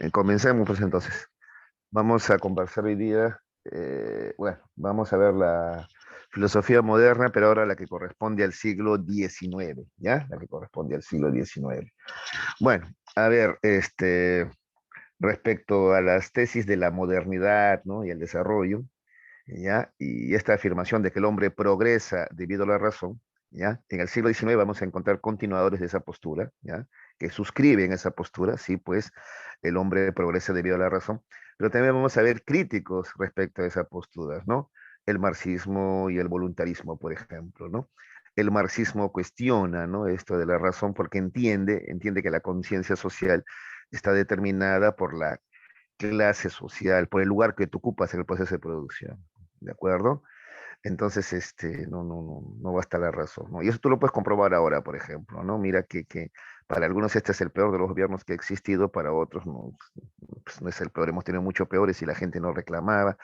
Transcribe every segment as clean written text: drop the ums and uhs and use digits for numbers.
Comencemos pues entonces. Vamos a conversar hoy día, bueno, vamos a ver la filosofía moderna, pero ahora la que corresponde al siglo XIX, ¿ya? La que corresponde al siglo XIX. Bueno, a ver, respecto a las tesis de la modernidad, ¿no? Y el desarrollo, ¿ya? Y esta afirmación de que el hombre progresa debido a la razón, ¿ya? En el siglo XIX vamos a encontrar continuadores de esa postura, ¿ya? Que suscriben esa postura, sí, pues el hombre progresa debido a la razón, pero también vamos a ver críticos respecto a esa postura, ¿no? El marxismo y el voluntarismo, por ejemplo, ¿no? El marxismo cuestiona, ¿no? Esto de la razón porque entiende que la conciencia social está determinada por la clase social, por el lugar que tú ocupas en el proceso de producción. ¿De acuerdo? Entonces, no basta la razón, ¿no? Y eso tú lo puedes comprobar ahora, por ejemplo, ¿no? Mira que para algunos este es el peor de los gobiernos que ha existido, para otros no, pues no es el peor, hemos tenido mucho peores y la gente no reclamaba.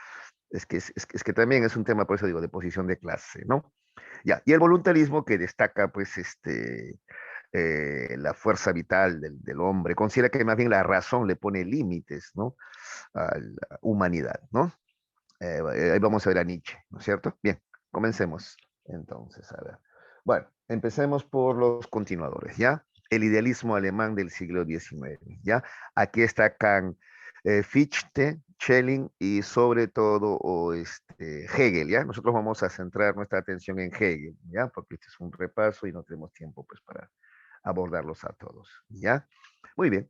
Es que también es un tema, por eso digo, de posición de clase, ¿no? Ya, y el voluntarismo que destaca, pues, la fuerza vital del hombre, considera que más bien la razón le pone límites, ¿no? A la humanidad, ¿no? Ahí vamos a ver a Nietzsche, ¿no es cierto? Bien, comencemos. Entonces, a ver. Bueno, empecemos por los continuadores, ¿ya? El idealismo alemán del siglo XIX, ¿ya? Aquí está Kant, Fichte, Schelling y sobre todo Hegel, ¿ya? Nosotros vamos a centrar nuestra atención en Hegel, ¿ya? Porque este es un repaso y no tenemos tiempo, pues, para abordarlos a todos, ¿ya? Muy bien.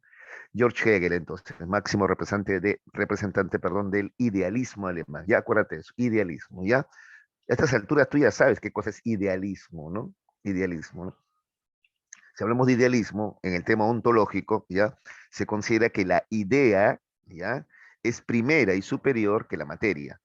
George Hegel, entonces, máximo representante, perdón, del idealismo alemán. Ya acuérdate eso, idealismo, ¿ya? A estas alturas tú ya sabes qué cosa es idealismo, ¿no? Idealismo, ¿no? Si hablamos de idealismo, en el tema ontológico, ¿ya? Se considera que la idea, ¿ya? Es primera y superior que la materia,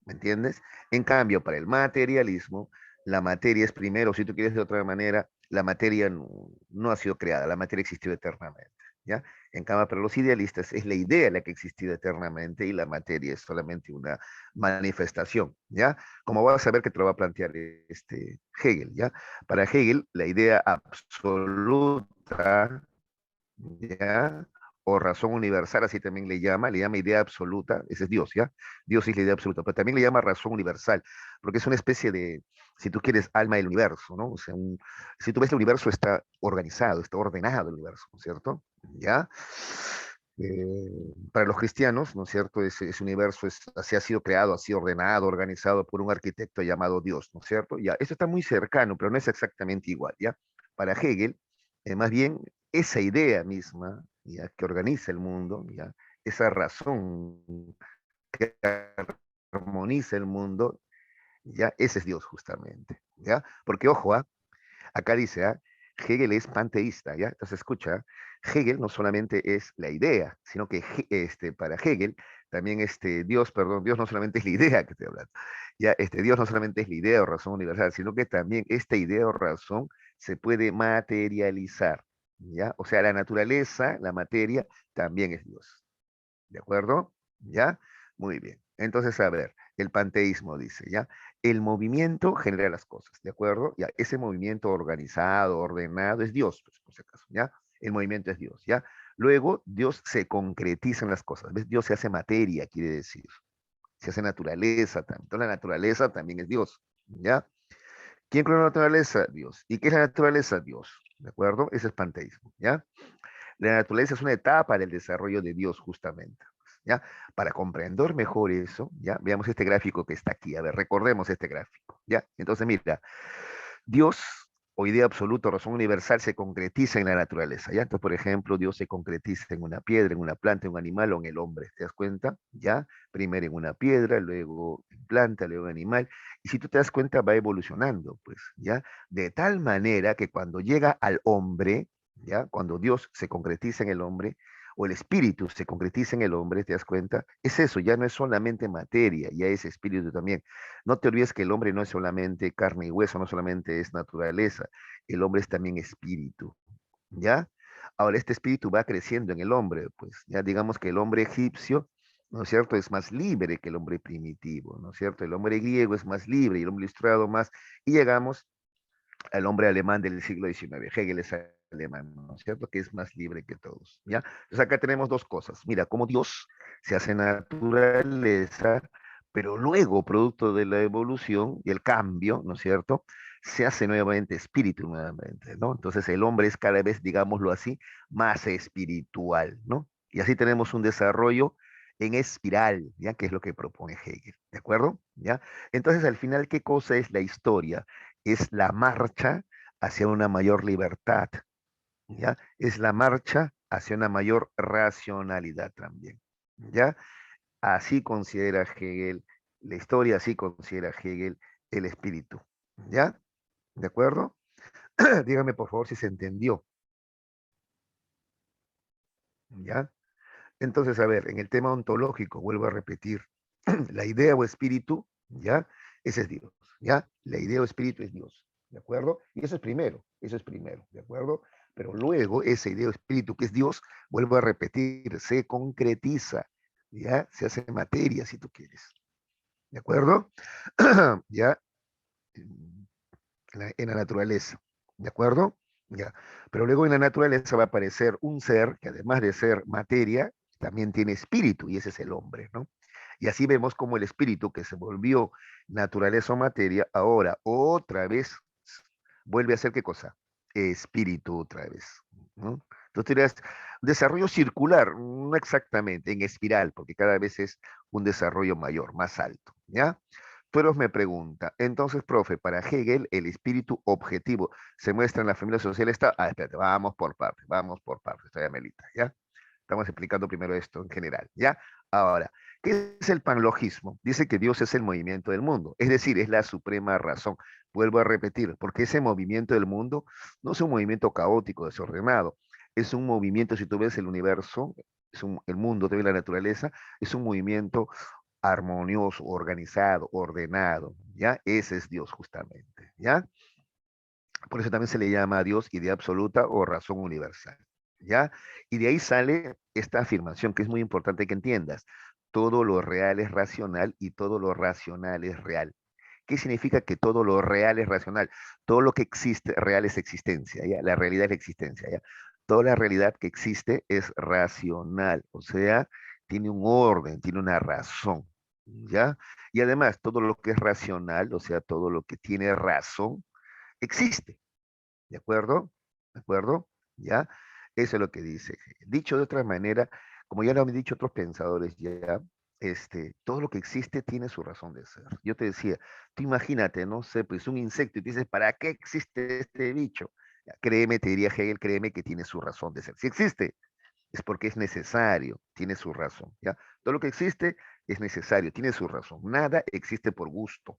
¿me entiendes? En cambio, para el materialismo, la materia es primero, si tú quieres de otra manera, la materia no ha sido creada, la materia existió eternamente, ¿ya? En cambio, para los idealistas es la idea la que ha existido eternamente y la materia es solamente una manifestación, ¿ya? Como vas a ver que te lo va a plantear Hegel, ¿ya? Para Hegel, la idea absoluta, ¿ya? O razón universal, así también le llama idea absoluta, ese es Dios, ¿ya? Dios es la idea absoluta, pero también le llama razón universal, porque es una especie de, si tú quieres, alma del universo, ¿no? O sea, si tú ves el universo está organizado, está ordenado el universo, ¿no es cierto? ¿Ya? Para los cristianos, ¿no es cierto? Ese universo así ha sido creado, ha sido ordenado, organizado por un arquitecto llamado Dios, ¿no es cierto? Ya, esto está muy cercano, pero no es exactamente igual, ¿ya? Para Hegel, más bien esa idea misma, ¿ya? Que organiza el mundo, ¿ya? Esa razón que armoniza el mundo, ¿ya? Ese es Dios justamente, ¿ya? Porque ojo, acá dice, Hegel es panteísta, ¿ya? Entonces escucha, Hegel no solamente es la idea, sino que para Hegel también Dios, perdón, Dios no solamente es la idea que estoy hablando, ya, Dios no solamente es la idea o razón universal, sino que también esta idea o razón se puede materializar, ¿ya? O sea, la naturaleza, la materia, también es Dios, ¿de acuerdo? ¿Ya? Muy bien. Entonces, a ver, el panteísmo dice, ¿ya? El movimiento genera las cosas, ¿de acuerdo? Ya, ese movimiento organizado, ordenado, es Dios, pues, por si acaso, ¿ya? El movimiento es Dios, ¿ya? Luego, Dios se concretiza en las cosas, ¿ves? Dios se hace materia, quiere decir. Se hace naturaleza también. Entonces, la naturaleza también es Dios, ¿ya? ¿Quién creó la naturaleza? Dios. ¿Y qué es la naturaleza? Dios, ¿de acuerdo? Ese es panteísmo, ¿ya? La naturaleza es una etapa del desarrollo de Dios, justamente. ¿Ya? Para comprender mejor eso, ¿ya? Veamos este gráfico que está aquí. A ver, recordemos este gráfico, ¿ya? Entonces, mira, Dios, o idea absoluta, razón universal, se concretiza en la naturaleza, ¿ya? Entonces, por ejemplo, Dios se concretiza en una piedra, en una planta, en un animal o en el hombre, ¿te das cuenta? ¿Ya? Primero en una piedra, luego en planta, luego en animal, y si tú te das cuenta, va evolucionando, pues, ¿ya? De tal manera que cuando llega al hombre, ¿ya? Cuando Dios se concretiza en el hombre, o el espíritu se concretiza en el hombre, ¿te das cuenta? Es eso, ya no es solamente materia, ya es espíritu también. No te olvides que el hombre no es solamente carne y hueso, no solamente es naturaleza, el hombre es también espíritu, ¿ya? Ahora, este espíritu va creciendo en el hombre, pues ya digamos que el hombre egipcio, ¿no es cierto?, es más libre que el hombre primitivo, ¿no es cierto? El hombre griego es más libre y el hombre ilustrado más, y llegamos al hombre alemán del siglo XIX, Hegel es alemán, ¿no es cierto? Que es más libre que todos, ¿ya? Entonces acá tenemos dos cosas. Mira, como Dios se hace naturaleza, pero luego, producto de la evolución y el cambio, ¿no es cierto? Se hace nuevamente espíritu nuevamente, ¿no? Entonces el hombre es cada vez, digámoslo así, más espiritual, ¿no? Y así tenemos un desarrollo en espiral, ¿ya? Que es lo que propone Hegel, ¿de acuerdo? ¿Ya? Entonces, al final, ¿qué cosa es la historia? Es la marcha hacia una mayor libertad, ¿ya? Es la marcha hacia una mayor racionalidad también, ¿ya? Así considera Hegel la historia, así considera Hegel el espíritu, ¿ya? ¿De acuerdo? Dígame por favor si se entendió, ¿ya? Entonces, a ver, en el tema ontológico, vuelvo a repetir, la idea o espíritu, ¿ya? Ese es Dios, ¿ya? La idea o espíritu es Dios, ¿de acuerdo? Y eso es primero, ¿de acuerdo? Pero luego esa idea o espíritu que es Dios, vuelvo a repetir, se concretiza, ¿ya? Se hace materia, si tú quieres, ¿de acuerdo? ¿Ya? En la naturaleza, ¿de acuerdo? Ya. Pero luego en la naturaleza va a aparecer un ser que además de ser materia, también tiene espíritu, y ese es el hombre, ¿no? Y así vemos como el espíritu que se volvió naturaleza o materia, ahora otra vez vuelve a ser qué cosa? Espíritu otra vez, ¿no? Entonces dirás, desarrollo circular, no exactamente, en espiral, porque cada vez es un desarrollo mayor, más alto, ¿ya? Pero me pregunta, entonces, profe, para Hegel, el espíritu objetivo se muestra en la familia social. Está. Ah, espérate, vamos por partes, está ya Melita, ¿ya? Estamos explicando primero esto en general, ¿ya? Ahora, ¿qué es el panlogismo? Dice que Dios es el movimiento del mundo, es decir, es la suprema razón. Vuelvo a repetir, porque ese movimiento del mundo no es un movimiento caótico, desordenado, es un movimiento, si tú ves el universo, el mundo, también la naturaleza, es un movimiento armonioso, organizado, ordenado, ¿ya? Ese es Dios justamente, ¿ya? Por eso también se le llama a Dios idea absoluta o razón universal, ¿ya? Y de ahí sale esta afirmación que es muy importante que entiendas. Todo lo real es racional y todo lo racional es real. ¿Qué significa que todo lo real es racional? Todo lo que existe real es existencia, ¿ya? La realidad es la existencia, ¿ya? Toda la realidad que existe es racional, o sea, tiene un orden, tiene una razón, ¿ya? Y además, todo lo que es racional, o sea, todo lo que tiene razón, existe, ¿de acuerdo? ¿De acuerdo? ¿Ya? Eso es lo que dice. Dicho de otra manera, como ya lo han dicho otros pensadores ya, todo lo que existe tiene su razón de ser. Yo te decía, tú imagínate, no sé, pues un insecto y te dices, ¿para qué existe este bicho? Ya, créeme, te diría Hegel, créeme que tiene su razón de ser. Si existe, es porque es necesario, tiene su razón, ¿ya? Todo lo que existe es necesario, tiene su razón. Nada existe por gusto.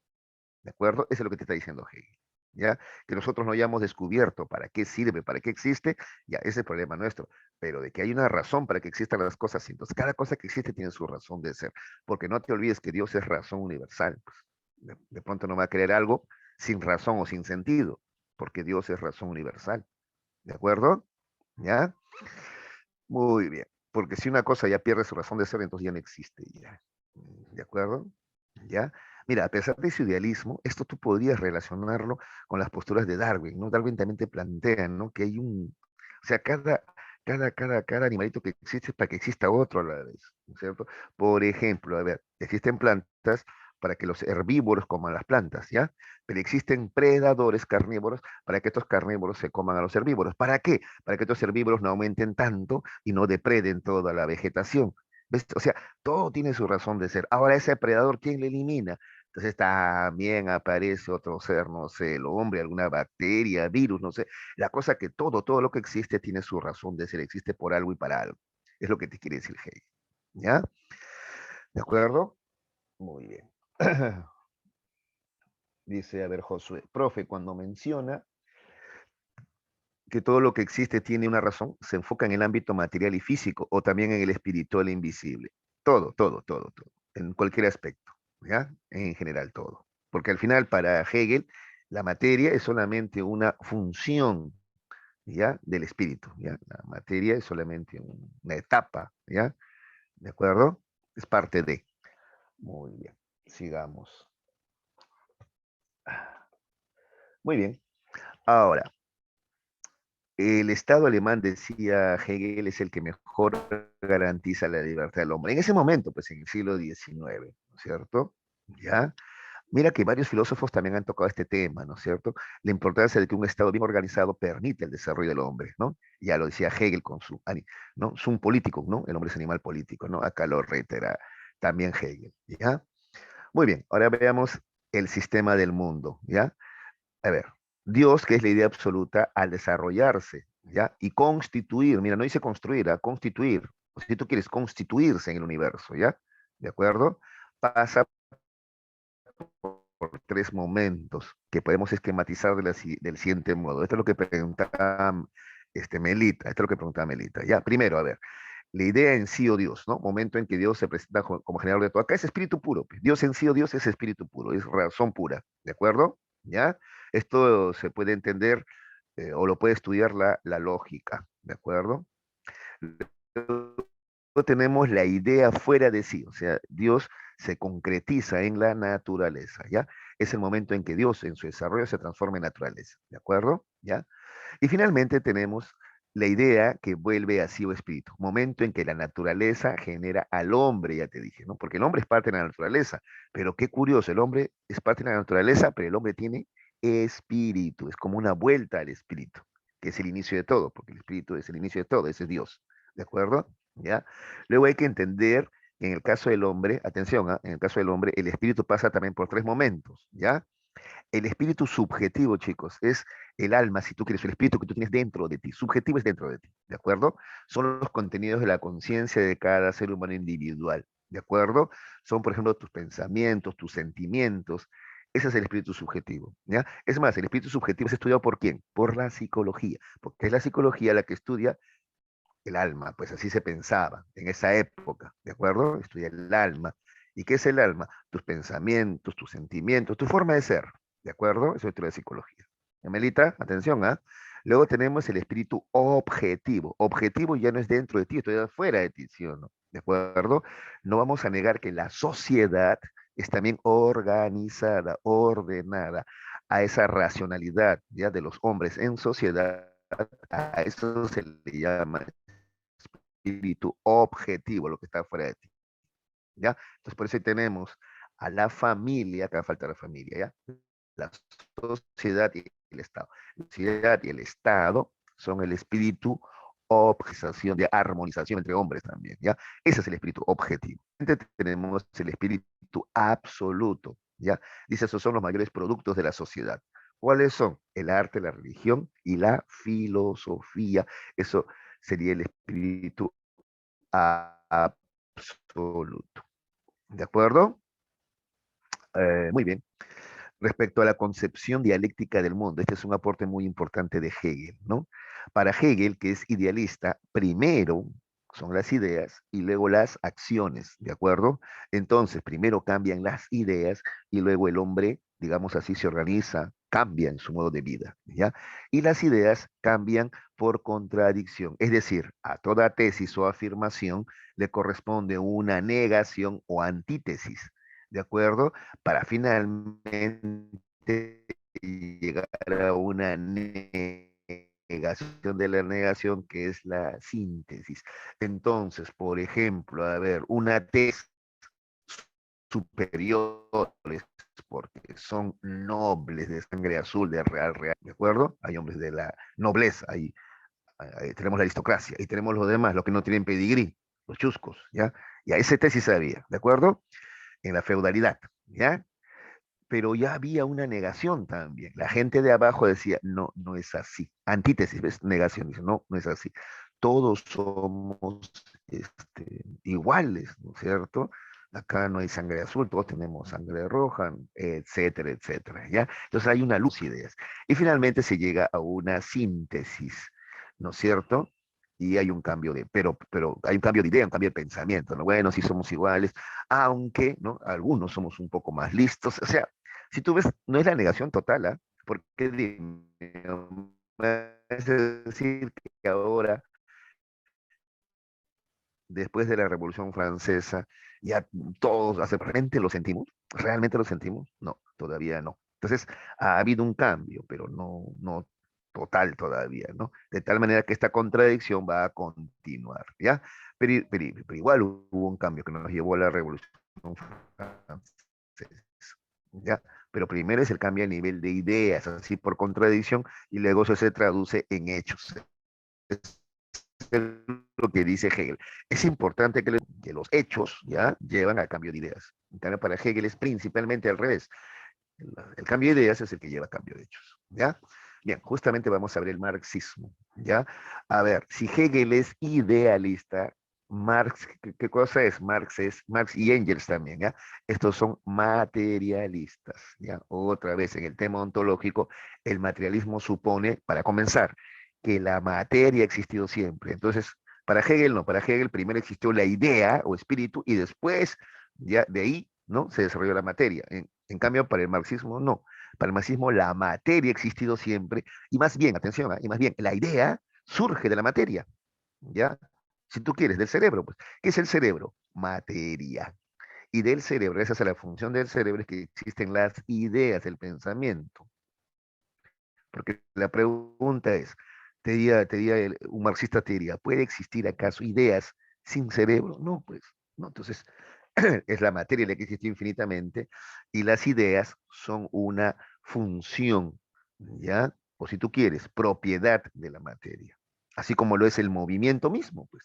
¿De acuerdo? Eso es lo que te está diciendo Hegel. ¿Ya? Que nosotros no hayamos descubierto para qué sirve, para qué existe, ya, ese es el problema nuestro. Pero de que hay una razón para que existan las cosas, entonces cada cosa que existe tiene su razón de ser. Porque no te olvides que Dios es razón universal. De pronto no va a creer algo sin razón o sin sentido, porque Dios es razón universal. ¿De acuerdo? ¿Ya? Muy bien. Porque si una cosa ya pierde su razón de ser, entonces ya no existe. ¿Ya? ¿De acuerdo? ¿Ya? Mira, a pesar de su idealismo, esto tú podrías relacionarlo con las posturas de Darwin, ¿no? Darwin también te plantea, ¿no? Que hay o sea, cada animalito que existe es para que exista otro a la vez, ¿no es cierto? Por ejemplo, a ver, existen plantas para que los herbívoros coman las plantas, ¿ya? Pero existen predadores carnívoros para que estos carnívoros se coman a los herbívoros. ¿Para qué? Para que estos herbívoros no aumenten tanto y no depreden toda la vegetación. ¿Ves? O sea, todo tiene su razón de ser. Ahora, ese predador, ¿quién le elimina? Entonces también aparece otro ser, no sé, el hombre, alguna bacteria, virus, no sé. La cosa que todo lo que existe tiene su razón de ser, existe por algo y para algo. Es lo que te quiere decir Hegel. ¿Ya? ¿De acuerdo? Muy bien. Dice, a ver, Josué, profe, cuando menciona que todo lo que existe tiene una razón, se enfoca en el ámbito material y físico o también en el espiritual e invisible. Todo, en cualquier aspecto, ¿ya? En general todo. Porque al final, para Hegel, la materia es solamente una función, ¿ya? Del espíritu, ¿ya? La materia es solamente una etapa, ¿ya? ¿De acuerdo? Es parte de. Muy bien, sigamos. Muy bien. Ahora, el Estado alemán, decía Hegel, es el que mejor garantiza la libertad del hombre. En ese momento, pues en el siglo XIX, ¿no es cierto? ¿Ya? Mira que varios filósofos también han tocado este tema, ¿no es cierto? La importancia de que un Estado bien organizado permite el desarrollo del hombre, ¿no? Ya lo decía Hegel con su, ¿no? Es un político, ¿no? El hombre es animal político, ¿no? Acá lo reitera también Hegel, ¿ya? Muy bien, ahora veamos el sistema del mundo, ¿ya? A ver, Dios, que es la idea absoluta, al desarrollarse, ¿ya? Y constituir, mira, no dice construir, constituir. O si tú quieres constituirse en el universo, ¿ya? ¿De acuerdo? Pasa por tres momentos que podemos esquematizar del siguiente modo. Esto es lo que preguntaba Melita, esto es lo que preguntaba Melita. Ya, primero, a ver, la idea en sí o Dios, ¿no? Momento en que Dios se presenta como generador de todo. Acá es espíritu puro. Pues. Dios en sí o Dios es espíritu puro, es razón pura, ¿de acuerdo? ¿Ya? Esto se puede entender o lo puede estudiar la lógica, ¿de acuerdo? Luego tenemos la idea fuera de sí, o sea, Dios se concretiza en la naturaleza, ¿ya? Es el momento en que Dios en su desarrollo se transforma en naturaleza, ¿de acuerdo? ¿Ya? Y finalmente tenemos la idea que vuelve así o espíritu, momento en que la naturaleza genera al hombre, ya te dije, ¿no? Porque el hombre es parte de la naturaleza, pero qué curioso, el hombre es parte de la naturaleza, pero el hombre tiene espíritu, es como una vuelta al espíritu, que es el inicio de todo, porque el espíritu es el inicio de todo, ese es Dios, ¿de acuerdo? ¿Ya? Luego hay que entender que en el caso del hombre, atención, ¿ah? En el caso del hombre, el espíritu pasa también por tres momentos, ¿ya? El espíritu subjetivo, chicos, es el alma, si tú quieres, el espíritu que tú tienes dentro de ti. Subjetivo es dentro de ti, ¿de acuerdo? Son los contenidos de la conciencia de cada ser humano individual, ¿de acuerdo? Son, por ejemplo, tus pensamientos, tus sentimientos. Ese es el espíritu subjetivo, ¿ya? Es más, el espíritu subjetivo es estudiado por quién? Por la psicología, porque es la psicología la que estudia el alma, pues así se pensaba en esa época, ¿de acuerdo? Estudia el alma. ¿Y qué es el alma? Tus pensamientos, tus sentimientos, tu forma de ser, ¿de acuerdo? Eso es la psicología. Melita, atención, ¿ah? Luego tenemos el espíritu objetivo. Objetivo ya no es dentro de ti, esto ya es fuera de ti, ¿sí o no? ¿De acuerdo? No vamos a negar que la sociedad es también organizada, ordenada a esa racionalidad ya de los hombres en sociedad, a eso se le llama espíritu objetivo, lo que está fuera de ti, ¿ya? Entonces, por eso ahí tenemos a la familia, acá falta la familia, ¿ya? La sociedad y el Estado. La sociedad y el Estado son el espíritu objetivación, de armonización entre hombres también, ¿ya? Ese es el espíritu objetivo. Entonces, tenemos el espíritu absoluto, ¿ya? Dice, esos son los mayores productos de la sociedad. ¿Cuáles son? El arte, la religión y la filosofía. Eso sería el espíritu absoluto. ¿De acuerdo? Muy bien. Respecto a la concepción dialéctica del mundo, este es un aporte muy importante de Hegel, ¿no? Para Hegel, que es idealista, primero son las ideas y luego las acciones, ¿de acuerdo? Entonces, primero cambian las ideas y luego el hombre, digamos así, se organiza, cambia en su modo de vida, ¿ya? Y las ideas cambian por contradicción, es decir, a toda tesis o afirmación le corresponde una negación o antítesis, ¿de acuerdo? Para finalmente llegar a una negación de la negación, que es la síntesis. Entonces, por ejemplo, a ver, una tesis superiores porque son nobles de sangre azul, de real, real, ¿de acuerdo? Hay hombres de la nobleza, ahí tenemos la aristocracia, y tenemos los demás, los que no tienen pedigrí, los chuscos, ¿ya? Y a ese tesis había, ¿de acuerdo? En la feudalidad, ¿ya? Pero ya había una negación también. La gente de abajo decía, no, no es así. Antítesis, ¿ves? Negación, dice, no, no es así. Todos somos iguales, ¿no es cierto? Acá no hay sangre azul, todos tenemos sangre roja, etcétera, etcétera, ¿ya? Entonces hay una luz de ideas. Y finalmente se llega a una síntesis, ¿no es cierto? Y hay un cambio pero hay un cambio de idea, un cambio de pensamiento, ¿no? Bueno, sí somos iguales, aunque, ¿no? Algunos somos un poco más listos, o sea, si tú ves, no es la negación total, ¿ah? Porque dime, es decir que ahora, después de la Revolución Francesa, ya todos, realmente lo sentimos, no, todavía no. Entonces, ha habido un cambio, pero no, no total todavía, ¿no? De tal manera que esta contradicción va a continuar, ¿ya? Pero igual hubo un cambio que nos llevó a la Revolución Francesa, ¿ya? Pero primero es el cambio a nivel de ideas, así por contradicción, y luego eso se traduce en hechos. Es lo que dice Hegel. Es importante que los hechos ya llevan al cambio de ideas. En cambio, para Hegel es principalmente al revés. El cambio de ideas es el que lleva a cambio de hechos. ¿Ya? Bien, justamente vamos a ver el marxismo. ¿Ya? A ver, si Hegel es idealista, Marx, ¿qué cosa es? Marx y Engels también, ¿ya? Estos son materialistas, ¿ya? Otra vez, en el tema ontológico, el materialismo supone, para comenzar, que la materia ha existido siempre. Entonces, para Hegel no, para Hegel primero existió la idea o espíritu y después, ya de ahí, ¿no? Se desarrolló la materia. En cambio, para el marxismo no. Para el marxismo la materia ha existido siempre y más bien, atención, y más bien, la idea surge de la materia, ¿ya? Si tú quieres, del cerebro, pues. ¿Qué es el cerebro? Materia. Y del cerebro, esa es la función del cerebro, es que existen las ideas, el pensamiento. Porque la pregunta es, un marxista te diría, ¿puede existir acaso ideas sin cerebro? No, pues, no. Entonces, es la materia la que existe infinitamente y las ideas son una función, ¿ya? O si tú quieres, propiedad de la materia. Así como lo es el movimiento mismo, pues.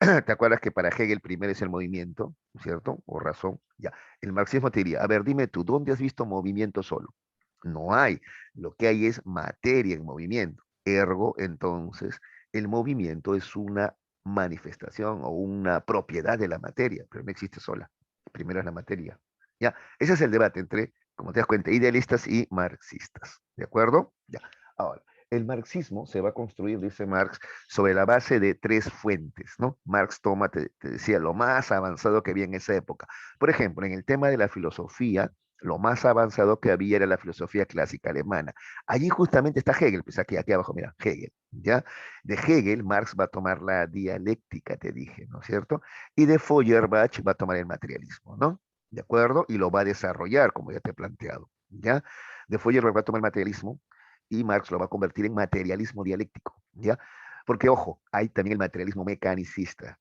¿Te acuerdas que para Hegel primero es el movimiento, ¿cierto? O razón. Ya. El marxismo te diría, a ver, dime tú, ¿dónde has visto movimiento solo? No hay. Lo que hay es materia en movimiento. Ergo, entonces, el movimiento es una manifestación o una propiedad de la materia, pero no existe sola. Primero es la materia. Ya, ese es el debate entre, como te das cuenta, idealistas y marxistas. ¿De acuerdo? Ya. Ahora, el marxismo se va a construir, dice Marx, sobre la base de tres fuentes, ¿no? Marx toma, te decía, lo más avanzado que había en esa época. Por ejemplo, en el tema de la filosofía, lo más avanzado que había era la filosofía clásica alemana. Allí justamente está Hegel, pues aquí abajo, mira, Hegel, ¿ya? De Hegel, Marx va a tomar la dialéctica, te dije, ¿no es cierto? Y de Feuerbach va a tomar el materialismo, ¿no? ¿De acuerdo? Y lo va a desarrollar, como ya te he planteado, ¿ya? De Feuerbach va a tomar el materialismo y Marx lo va a convertir en materialismo dialéctico, ¿ya? Porque, ojo, hay también el materialismo mecanicista.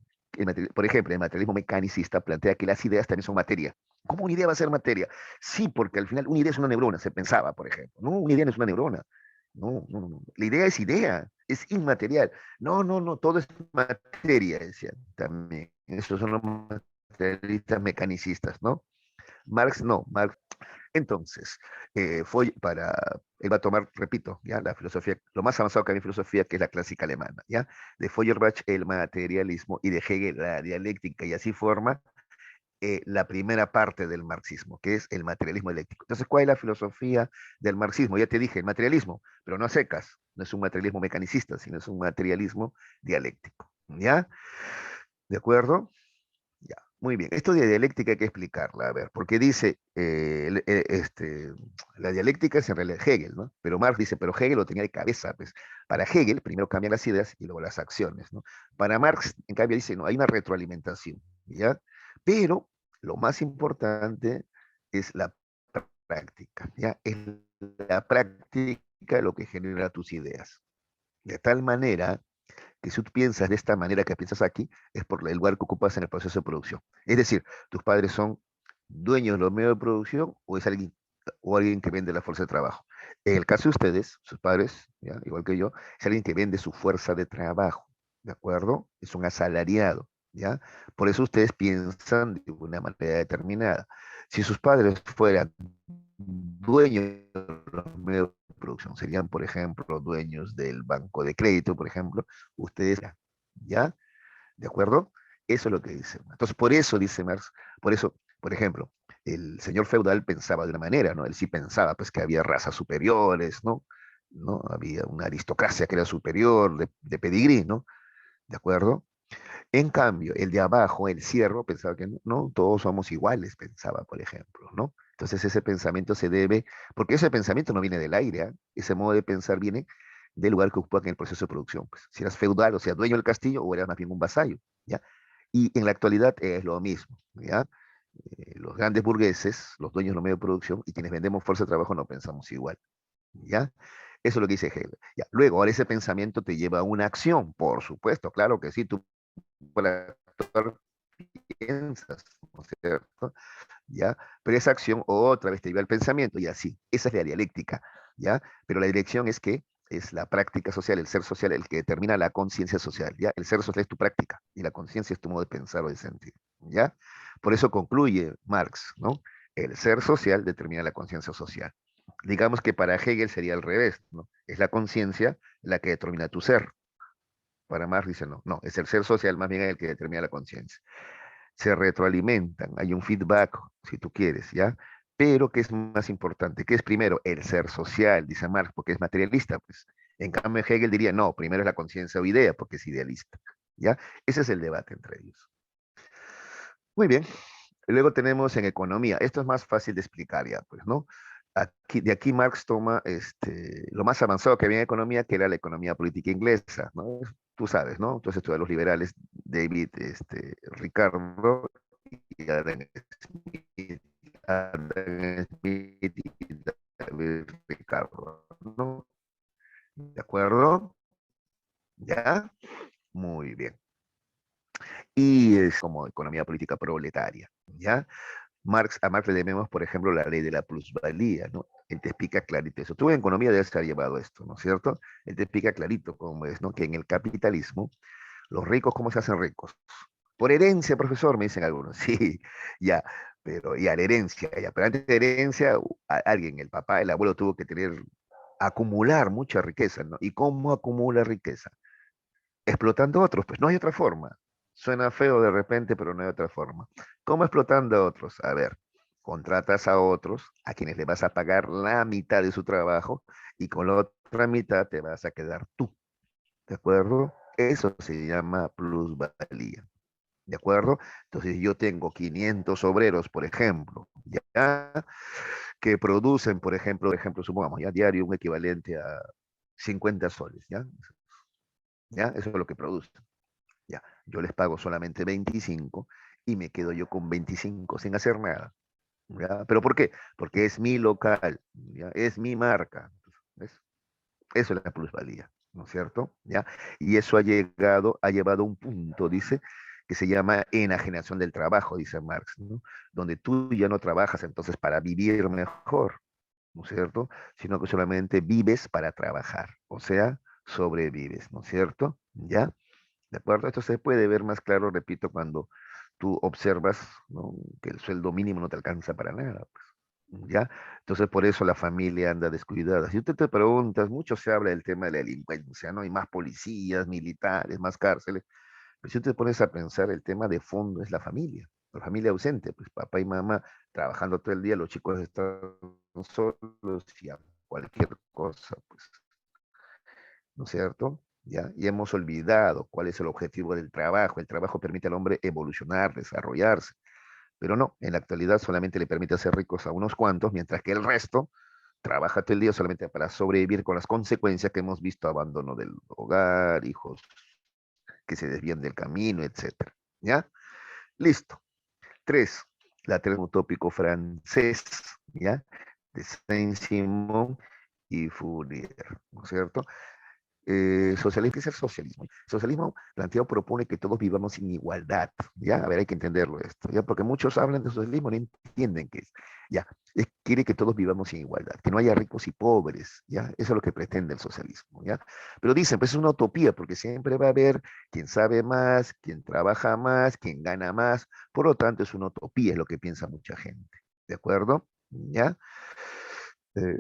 Por ejemplo, el materialismo mecanicista plantea que las ideas también son materia. ¿Cómo una idea va a ser materia? Sí, porque al final una idea es una neurona, se pensaba, por ejemplo. No, una idea no es una neurona. No, no, no. La idea es idea, es inmaterial. No, no, no, todo es materia, decían también. Estos son los materialistas mecanicistas, ¿no? Marx no, Marx. Entonces, él va a tomar, repito, ya la filosofía, lo más avanzado que hay en filosofía, que es la clásica alemana, ¿ya? De Feuerbach el materialismo y de Hegel la dialéctica, y así forma la primera parte del marxismo, que es el materialismo dialéctico. Entonces, ¿cuál es la filosofía del marxismo? Ya te dije, el materialismo, pero no a secas, no es un materialismo mecanicista, sino es un materialismo dialéctico, ¿ya? ¿De acuerdo? Ya, muy bien. Esto de dialéctica hay que explicarla, a ver, porque dice, la dialéctica es en realidad Hegel, ¿no? Pero Marx dice, pero Hegel lo tenía de cabeza, pues. Para Hegel, primero cambian las ideas y luego las acciones, ¿no? Para Marx, en cambio, dice, no, hay una retroalimentación, ¿ya? Pero lo más importante es la práctica, ¿ya? Es la práctica lo que genera tus ideas. De tal manera que si tú piensas de esta manera que piensas aquí, es por el lugar que ocupas en el proceso de producción. Es decir, tus padres son dueños de los medios de producción o alguien que vende la fuerza de trabajo. En el caso de ustedes, sus padres, ¿ya? Igual que yo, es alguien que vende su fuerza de trabajo, ¿de acuerdo? Es un asalariado, ¿ya? Por eso ustedes piensan de una manera determinada. Si sus padres fueran dueños de los medios de producción, serían, por ejemplo, dueños del banco de crédito, por ejemplo, ustedes, ¿ya? ¿De acuerdo? Eso es lo que dice. Entonces, por eso, dice Marx, por eso, por ejemplo, el señor feudal pensaba de una manera, ¿no? Él sí pensaba, pues, que había razas superiores, ¿no? ¿No? Había una aristocracia que era superior, de pedigrí, ¿no? ¿De acuerdo? En cambio, el de abajo, el cierro, pensaba que no, no, todos somos iguales, pensaba, por ejemplo, ¿no? Entonces ese pensamiento se debe, porque ese pensamiento no viene del aire, ¿eh? Ese modo de pensar viene del lugar que ocupa en el proceso de producción. Pues, si eras feudal, o sea, dueño del castillo, o eras más bien un vasallo, ¿ya? Y en la actualidad es lo mismo, ¿ya? Los grandes burgueses, los dueños de los medios de producción, y quienes vendemos fuerza de trabajo no pensamos igual, ¿ya? Eso es lo que dice Hegel. Ya. Luego, ahora ese pensamiento te lleva a una acción, por supuesto, claro que sí, tú para actuar piensas, ¿no es cierto? ¿Ya? Pero esa acción otra vez te lleva al pensamiento y así. Esa es la dialéctica, ¿ya? Pero la dirección es que es la práctica social, el ser social, el que determina la conciencia social, ¿ya? El ser social es tu práctica y la conciencia es tu modo de pensar o de sentir, ¿ya? Por eso concluye Marx, ¿no? El ser social determina la conciencia social. Digamos que para Hegel sería al revés, ¿no? Es la conciencia la que determina tu ser. Para Marx dice no, no, es el ser social más bien el que determina la conciencia. Se retroalimentan, hay un feedback, si tú quieres, ¿ya? Pero, ¿qué es más importante? ¿Qué es primero? El ser social, dice Marx, porque es materialista, pues. En cambio, Hegel diría, no, primero es la conciencia o idea, porque es idealista, ¿ya? Ese es el debate entre ellos. Muy bien. Luego tenemos en economía, esto es más fácil de explicar ya, pues, ¿no? De aquí Marx toma lo más avanzado que había en economía, que era la economía política inglesa, ¿no? Tú sabes, ¿no? Entonces, tú de los liberales, David, Ricardo y Adam Smith, Adam Smith y David Ricardo, ¿no? ¿De acuerdo? ¿Ya? Muy bien. Y es como economía política proletaria, ¿ya? A Marx le debemos, por ejemplo, la ley de la plusvalía, ¿no? Él te explica clarito eso. Tú en economía debes estar llevado a esto, ¿no es cierto? Él te explica clarito cómo es, ¿no? Que en el capitalismo, los ricos, ¿cómo se hacen ricos? Por herencia, profesor, me dicen algunos. Sí, ya, pero ya, la herencia, ya. Pero antes de herencia, alguien, el papá, el abuelo tuvo que acumular mucha riqueza, ¿no? ¿Y cómo acumula riqueza? Explotando a otros, pues no hay otra forma. Suena feo de repente, pero no hay otra forma. ¿Cómo explotando a otros? A ver, contratas a otros a quienes le vas a pagar la mitad de su trabajo y con la otra mitad te vas a quedar tú. ¿De acuerdo? Eso se llama plusvalía. ¿De acuerdo? Entonces yo tengo 500 obreros, por ejemplo, ya que producen, por ejemplo, supongamos, ya diario un equivalente a 50 soles, ¿ya? ¿Ya? Eso es lo que producen. Ya, yo les pago solamente 25 y me quedo yo con 25 sin hacer nada. ¿Ya? ¿Pero por qué? Porque es mi local, ¿ya? Es mi marca. ¿Ves? Eso es la plusvalía, ¿no es cierto? ¿Ya? Y eso ha llevado a un punto, dice, que se llama enajenación del trabajo, dice Marx, ¿no? Donde tú ya no trabajas entonces para vivir mejor, ¿no es cierto? Sino que solamente vives para trabajar, o sea, sobrevives, ¿no es cierto? ¿Ya? ¿De acuerdo? Esto se puede ver más claro, repito, cuando tú observas, ¿no? Que el sueldo mínimo no te alcanza para nada, pues, ¿ya? Entonces, por eso la familia anda descuidada. Si usted te preguntas, mucho se habla del tema de la delincuencia, ¿no? Hay más policías, militares, más cárceles. Pero si usted te pones a pensar, el tema de fondo es la familia ausente, pues papá y mamá trabajando todo el día, los chicos están solos y a cualquier cosa, pues ¿no es cierto? ¿Ya? Y hemos olvidado cuál es el objetivo del trabajo. El trabajo permite al hombre evolucionar, desarrollarse, pero no, en la actualidad solamente le permite hacer ricos a unos cuantos, mientras que el resto trabaja todo el día solamente para sobrevivir con las consecuencias que hemos visto, abandono del hogar, hijos que se desvían del camino, etcétera. ¿Ya? Listo. Tres, la tres utópico francés, ¿ya? De Saint-Simon y Fourier, ¿no es cierto? Socialismo, ¿qué es el socialismo? El socialismo planteado propone que todos vivamos en igualdad, ¿ya? A ver, hay que entenderlo esto, ¿ya? Porque muchos hablan de socialismo, no entienden qué es, ¿ya? Quiere que todos vivamos en igualdad, que no haya ricos y pobres, ¿ya? Eso es lo que pretende el socialismo, ¿ya? Pero dicen, pues es una utopía, porque siempre va a haber quien sabe más, quien trabaja más, quien gana más, por lo tanto es una utopía, es lo que piensa mucha gente, ¿de acuerdo? ¿Ya? Eh,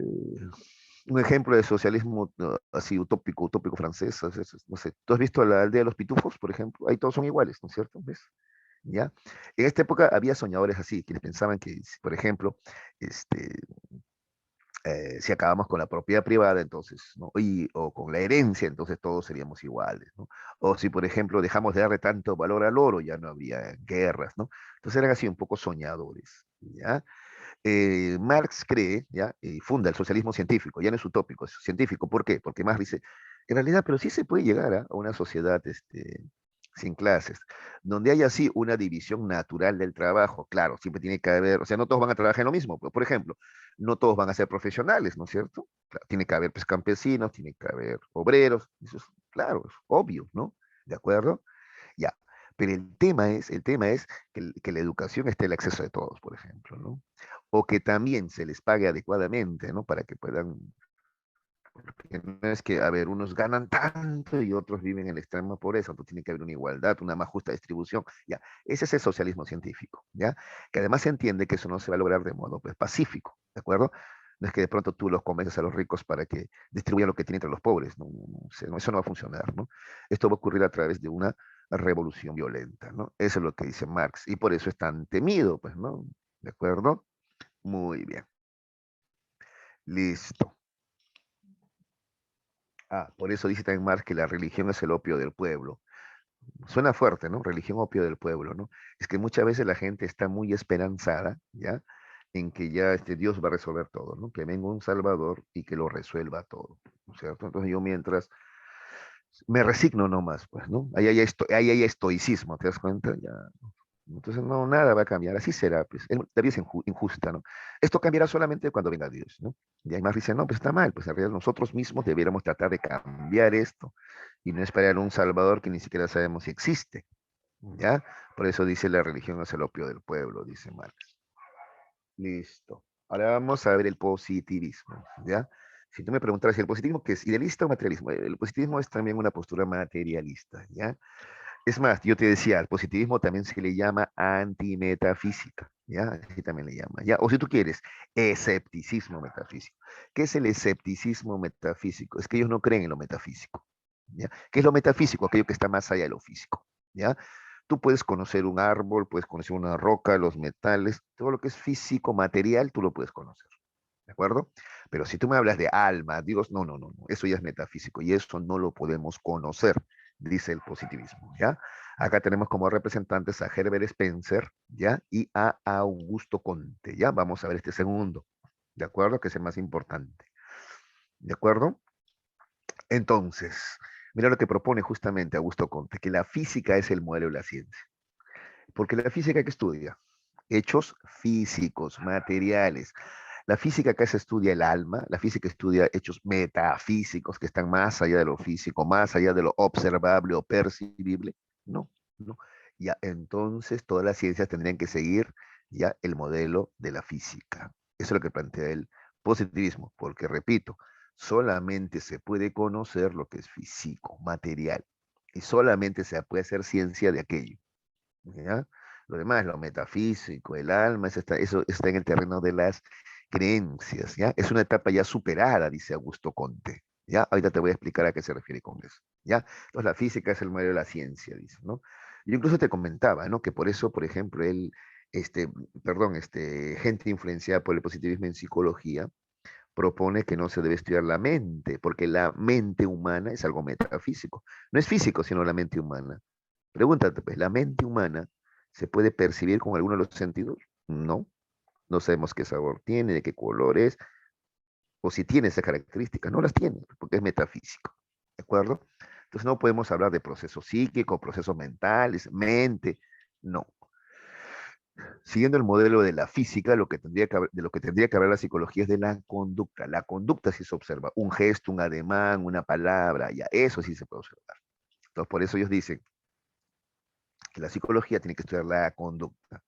un ejemplo de socialismo así utópico francés, no sé, ¿tú has visto la aldea de los pitufos, por ejemplo? Ahí todos son iguales, ¿no es cierto? ¿Ves? ¿Ya? En esta época había soñadores así, quienes pensaban que, por ejemplo, este, si acabamos con la propiedad privada, entonces, ¿no? O con la herencia, entonces todos seríamos iguales, ¿no? O si, por ejemplo, dejamos de darle tanto valor al oro, ya no habría guerras, ¿no? Entonces eran así un poco soñadores, ¿ya? Marx cree, ¿ya? Y funda el socialismo científico, ya no es utópico, es científico. ¿Por qué? Porque Marx dice, en realidad, pero sí se puede llegar a una sociedad sin clases, donde hay así una división natural del trabajo. Claro, siempre tiene que haber, o sea, no todos van a trabajar en lo mismo. Por ejemplo, no todos van a ser profesionales, ¿no es cierto? Claro, tiene que haber pues, campesinos, tiene que haber obreros, eso es claro, es obvio, ¿no? ¿De acuerdo? Ya. Pero el tema es que la educación esté el acceso de todos, por ejemplo, ¿no? O que también se les pague adecuadamente, ¿no? Para que puedan, porque no es que, a ver, unos ganan tanto y otros viven en la extrema pobreza, entonces tiene que haber una igualdad, una más justa distribución, ya. Ese es el socialismo científico, ¿ya? Que además se entiende que eso no se va a lograr de modo pues, pacífico, ¿de acuerdo? No es que de pronto tú los convences a los ricos para que distribuyan lo que tienen entre los pobres, no, eso no va a funcionar, ¿no? Esto va a ocurrir a través de una revolución violenta, ¿no? Eso es lo que dice Marx, y por eso es tan temido, pues, ¿no? ¿De acuerdo? Muy bien. Listo. Por eso dice también Marx que la religión es el opio del pueblo. Suena fuerte, ¿no? Religión opio del pueblo, ¿no? Es que muchas veces la gente está muy esperanzada, ¿ya? En que ya Dios va a resolver todo, ¿no? Que venga un Salvador y que lo resuelva todo, ¿no es cierto? Entonces yo mientras me resigno nomás, pues, ¿no? Ahí hay estoicismo, ¿te das cuenta? Ya. Entonces, no, nada va a cambiar, así será, pues. La vida es injusta, ¿no? Esto cambiará solamente cuando venga Dios, ¿no? Y además dicen, no, pues está mal, pues en realidad nosotros mismos debiéramos tratar de cambiar esto y no esperar un Salvador que ni siquiera sabemos si existe, ¿ya? Por eso dice la religión es el opio del pueblo, dice Marx. Listo. Ahora vamos a ver el positivismo, ¿ya? Si tú me preguntaras si el positivismo que es idealista o materialismo, el positivismo es también una postura materialista, ¿ya? Es más, yo te decía, al positivismo también se le llama antimetafísica, ¿ya? Así también le llama, ¿ya? O si tú quieres, escepticismo metafísico. ¿Qué es el escepticismo metafísico? Es que ellos no creen en lo metafísico, ¿ya? ¿Qué es lo metafísico? Aquello que está más allá de lo físico, ¿ya? Tú puedes conocer un árbol, puedes conocer una roca, los metales, todo lo que es físico, material, tú lo puedes conocer, ¿de acuerdo? Pero si tú me hablas de alma, Dios, no, no, no, no, eso ya es metafísico y eso no lo podemos conocer, dice el positivismo, ¿ya? Acá tenemos como representantes a Herbert Spencer, ¿ya? Y a Augusto Comte, ¿ya? Vamos a ver este segundo, ¿de acuerdo? Que es el más importante, ¿de acuerdo? Entonces, mira lo que propone justamente Augusto Comte, que la física es el modelo de la ciencia. Porque la física que estudia, hechos físicos, materiales. La física acá se estudia el alma, la física estudia hechos metafísicos que están más allá de lo físico, más allá de lo observable o percibible. No, no. Ya, entonces todas las ciencias tendrían que seguir ya el modelo de la física. Eso es lo que plantea el positivismo, porque repito, solamente se puede conocer lo que es físico, material, y solamente se puede hacer ciencia de aquello. ¿Ya? Lo demás, lo metafísico, el alma, eso está en el terreno de las creencias, ¿ya? Es una etapa ya superada, dice Augusto Comte, ¿ya? Ahorita te voy a explicar a qué se refiere con eso, ¿ya? Entonces la física es el modelo de la ciencia, dice, ¿no? Yo incluso te comentaba, ¿no? Que por eso, por ejemplo, este, perdón, gente influenciada por el positivismo en psicología, propone que no se debe estudiar la mente, porque la mente humana es algo metafísico. No es físico, sino la mente humana. Pregúntate, pues, ¿la mente humana se puede percibir con alguno de los sentidos? No, no sabemos qué sabor tiene, de qué color es, o si tiene esa característica. No las tiene, porque es metafísico, ¿de acuerdo? Entonces no podemos hablar de procesos psíquicos, procesos mentales, mente, no. Siguiendo el modelo de la física, de lo que tendría que hablar la psicología es de la conducta. La conducta sí se observa, un gesto, un ademán, una palabra, ya, eso sí se puede observar. Entonces, por eso ellos dicen que la psicología tiene que estudiar la conducta.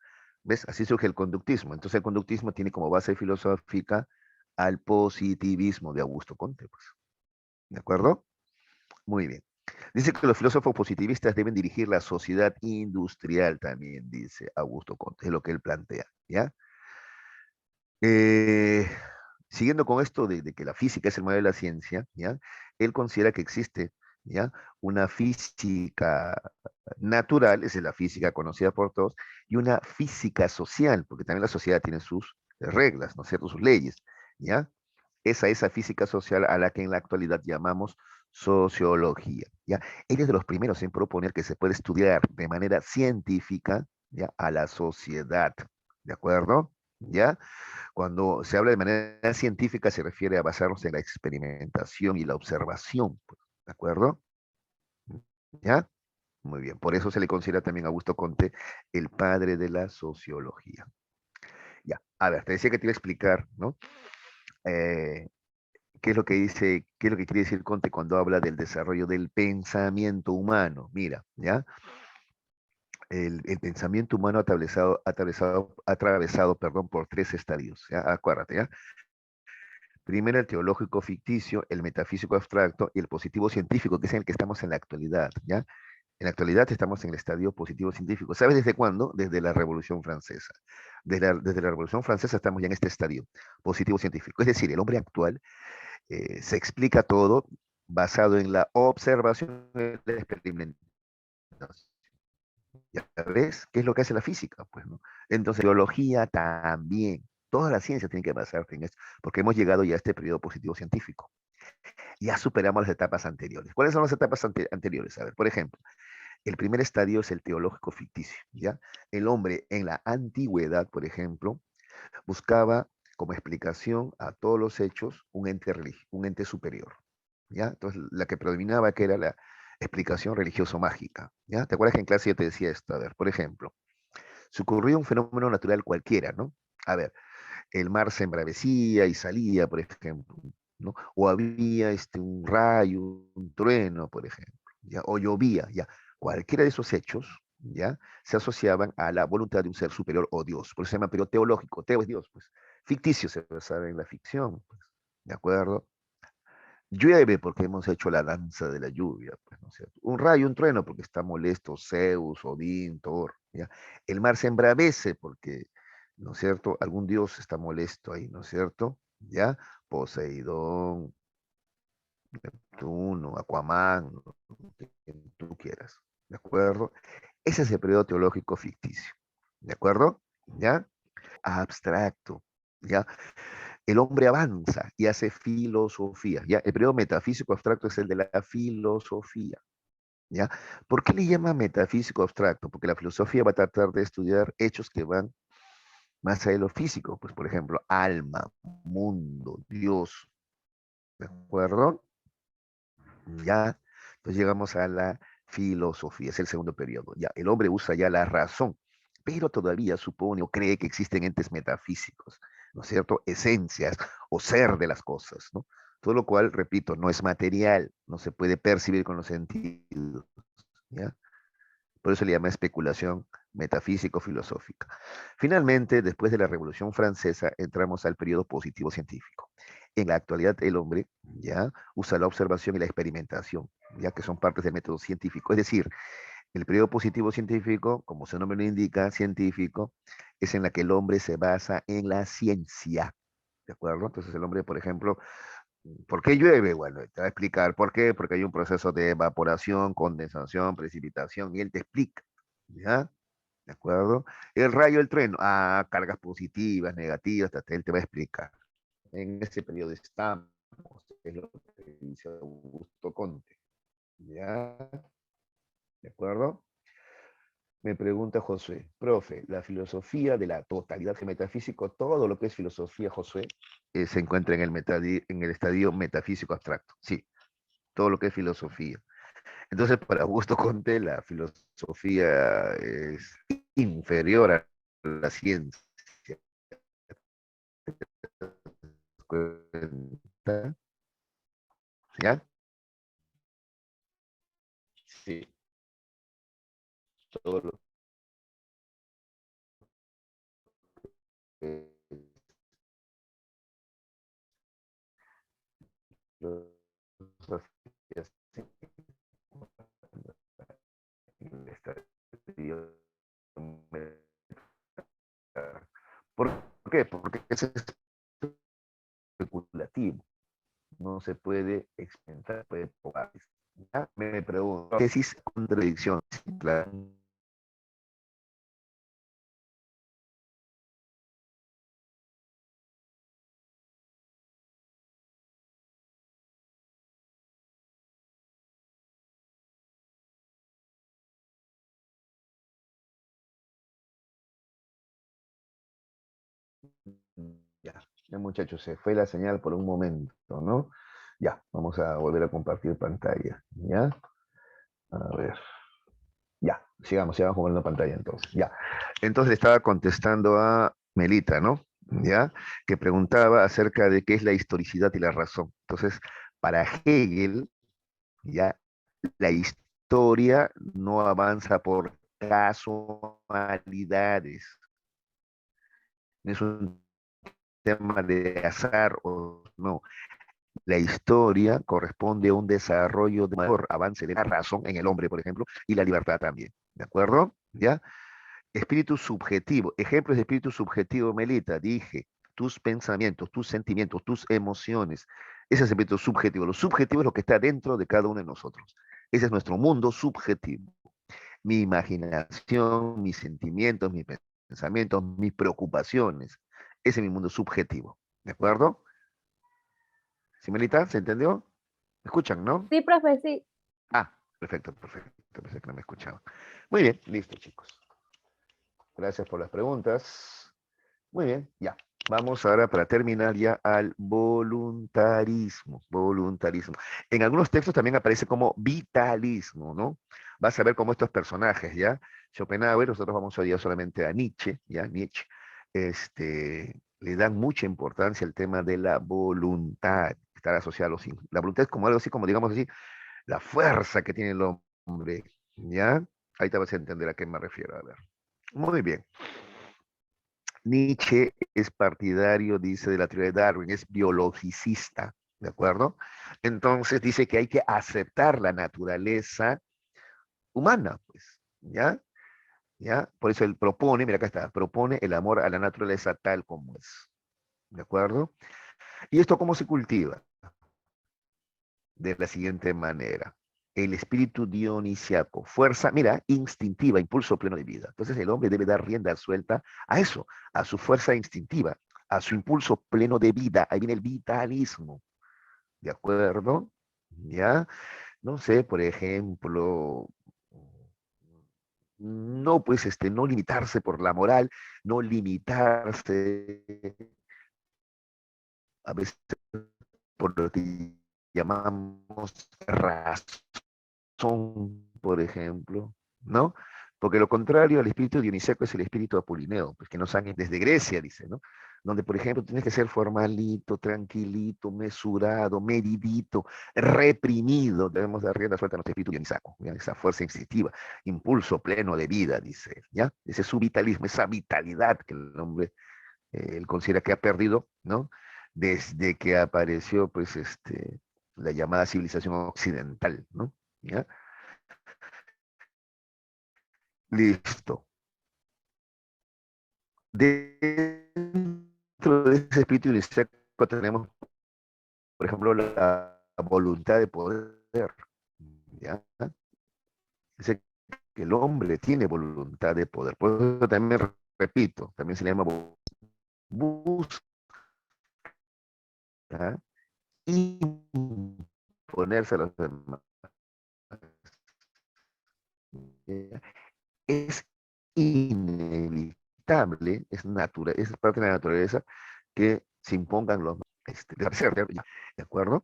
¿Ves? Así surge el conductismo. Entonces, el conductismo tiene como base filosófica al positivismo de Augusto Comte, pues. ¿De acuerdo? Muy bien. Dice que los filósofos positivistas deben dirigir la sociedad industrial también, dice Augusto Comte, es lo que él plantea, ¿ya? Eh, Siguiendo con esto de que la física es el modelo de la ciencia, ¿ya? Él considera que existe, ¿ya? Una física natural, esa es la física conocida por todos, y una física social, porque también la sociedad tiene sus reglas, ¿no es cierto? Sus leyes, ¿ya? Esa física social a la que en la actualidad llamamos sociología, ¿ya? Él es de los primeros en proponer que se puede estudiar de manera científica, ¿ya? A la sociedad, ¿de acuerdo? ¿Ya? Cuando se habla de manera científica se refiere a basarnos en la experimentación y la observación, pues, ¿de acuerdo? ¿Ya? Muy bien, por eso se le considera también a Augusto Comte el padre de la sociología. Ya, a ver, te decía que te iba a explicar, ¿no? Eh, ¿Qué es lo que dice, qué es lo que quiere decir Comte cuando habla del desarrollo del pensamiento humano? Mira, ¿ya? El pensamiento humano atravesado, perdón, por tres estadios, ¿ya? Acuérdate, ¿ya? Primero el teológico ficticio, el metafísico abstracto y el positivo científico, que es en el que estamos en la actualidad, ¿ya? En la actualidad estamos en el estadio positivo científico. ¿Sabes desde cuándo? Desde la Revolución Francesa. Desde la Revolución Francesa estamos ya en este estadio positivo científico. Es decir, el hombre actual se explica todo basado en la observación y la experimentación. ¿Ya ves? ¿Qué es lo que hace la física? Pues, ¿no? Entonces, biología también. Toda la ciencia tiene que basarse en esto, porque hemos llegado ya a este periodo positivo científico. Ya superamos las etapas anteriores. ¿Cuáles son las etapas anteriores? A ver, por ejemplo, el primer estadio es el teológico ficticio, ¿ya? El hombre en la antigüedad, por ejemplo, buscaba como explicación a todos los hechos un ente superior, ¿ya? Entonces, la que predominaba que era la explicación religioso-mágica, ¿ya? ¿Te acuerdas que en clase yo te decía esto? A ver, por ejemplo, se ocurrió un fenómeno natural cualquiera, ¿no? A ver, el mar se embravecía y salía, por ejemplo, ¿no? O había un rayo, un trueno, por ejemplo, ¿ya? O llovía, ¿ya? Cualquiera de esos hechos, ¿ya? Se asociaban a la voluntad de un ser superior o Dios. Por eso se llama periodo teológico. Teo es Dios, pues. Ficticio se basaba en la ficción, pues. ¿De acuerdo? Llueve porque hemos hecho la danza de la lluvia, pues, ¿no es cierto? Un rayo, un trueno porque está molesto Zeus, Odín, Thor, ¿ya? El mar se embravece porque, ¿no es cierto? Algún dios está molesto ahí, ¿no es cierto? ¿Ya? Poseidón, Neptuno, Aquaman, quien tú quieras, ¿de acuerdo? Ese es el periodo teológico ficticio, ¿de acuerdo? ¿Ya? Abstracto, ¿ya? El hombre avanza y hace filosofía, ¿ya? El periodo metafísico abstracto es el de la filosofía, ¿ya? ¿Por qué le llama metafísico abstracto? Porque la filosofía va a tratar de estudiar hechos que van más allá de lo físico, pues por ejemplo, alma, mundo, Dios, ¿de acuerdo? Ya, entonces llegamos a la filosofía, es el segundo periodo, ya, el hombre usa ya la razón, pero todavía supone o cree que existen entes metafísicos, ¿no es cierto? Esencias o ser de las cosas, ¿no? Todo lo cual, repito, no es material, no se puede percibir con los sentidos, ¿ya? Por eso le llama especulación metafísico-filosófica. Finalmente, después de la Revolución Francesa, entramos al periodo positivo científico. En la actualidad, el hombre ya usa la observación y la experimentación, ya que son partes del método científico. Es decir, el periodo positivo científico, como su nombre lo indica, científico, es en la que el hombre se basa en la ciencia. ¿De acuerdo? Entonces el hombre, por ejemplo, ¿por qué llueve? Bueno, te va a explicar por qué, porque hay un proceso de evaporación, condensación, precipitación, y él te explica, ¿ya? ¿De acuerdo? El rayo, el trueno, cargas positivas, negativas, él te va a explicar. En ese periodo estamos, es lo que dice Augusto Conte, ¿ya? ¿De acuerdo? Me pregunta Josué, profe, la filosofía de la totalidad metafísico, todo lo que es filosofía, Josué, se encuentra en el estadio metafísico abstracto. Sí, todo lo que es filosofía. Entonces, para Augusto Conte, la filosofía es inferior a la ciencia. ¿Ya? Sí, todo lo que filosofía ¿por qué? Porque es especulativo. No se puede experimentar, puede probar. ¿Ya? Me pregunto, tesis contradicción. Claro. Ya, ya muchachos, se fue la señal por un momento, ¿no? Ya, vamos a volver a compartir pantalla, ¿ya? A ver. sigamos jugando pantalla entonces. Ya. Entonces le estaba contestando a Melita, ¿no? ¿Ya? Que preguntaba acerca de qué es la historicidad y la razón. Entonces, para Hegel, ya, la historia no avanza por casualidades. No es un tema de azar o no. La historia corresponde a un desarrollo de mayor avance de la razón en el hombre, por ejemplo, y la libertad también. ¿De acuerdo? ¿Ya? Espíritu subjetivo. Ejemplos de espíritu subjetivo, Melita. Dije, tus pensamientos, tus sentimientos, tus emociones. Ese es el espíritu subjetivo. Lo subjetivo es lo que está dentro de cada uno de nosotros. Ese es nuestro mundo subjetivo. Mi imaginación, mis sentimientos, mis pensamientos, mis preocupaciones. Ese es mi mundo subjetivo. ¿De acuerdo? ¿Sí, Melita? ¿Se entendió? ¿Me escuchan, no? Sí, profe, sí. Ah, perfecto, perfecto. Pensé que no me escuchaban. Muy bien, listo, chicos. Gracias por las preguntas. Muy bien, ya. Vamos ahora para terminar ya al voluntarismo. Voluntarismo. En algunos textos también aparece como vitalismo, ¿no? Vas a ver cómo estos personajes, ¿ya? Schopenhauer, nosotros vamos hoy día solamente a Nietzsche, ¿ya? Nietzsche, le dan mucha importancia al tema de la voluntad, estar asociado a los... La voluntad es como algo así, como digamos así, la fuerza que tiene el hombre, ¿ya? Ahí te vas a entender a qué me refiero, a ver. Muy bien. Nietzsche es partidario, dice, de la teoría de Darwin, es biologicista, ¿de acuerdo? Entonces dice que hay que aceptar la naturaleza humana, pues, ¿ya? ¿Ya? Por eso él propone, mira acá está, propone el amor a la naturaleza tal como es, ¿de acuerdo? ¿Y esto cómo se cultiva? De la siguiente manera. El espíritu dionisiaco, fuerza, mira, instintiva, impulso pleno de vida. Entonces el hombre debe dar rienda suelta a eso, a su fuerza instintiva, a su impulso pleno de vida. Ahí viene el vitalismo, ¿de acuerdo? ¿Ya? No sé, por ejemplo, no, pues, no limitarse por la moral, no limitarse a veces por lo que llamamos razón, por ejemplo, ¿no? Porque lo contrario al espíritu dionisíaco es el espíritu apolineo, pues que nos han desde Grecia, dice, ¿no? Donde, por ejemplo, tienes que ser formalito, tranquilito, mesurado, medidito, reprimido. Debemos dar rienda suelta a nuestro espíritu dionisíaco, ¿ya? Esa fuerza instintiva, impulso pleno de vida, dice, ¿ya? Ese es su vitalismo, esa vitalidad que el hombre, él considera que ha perdido, ¿no? Desde que apareció, pues, la llamada civilización occidental, ¿no? ¿Ya? Listo. Dentro de ese espíritu unicéfico tenemos, por ejemplo, la voluntad de poder, ¿ya? Dice que el hombre tiene voluntad de poder. Por eso también, repito, también se le llama buscar imponerse a los demás. Es inevitable, es natural, es parte de la naturaleza que se impongan los ¿de acuerdo?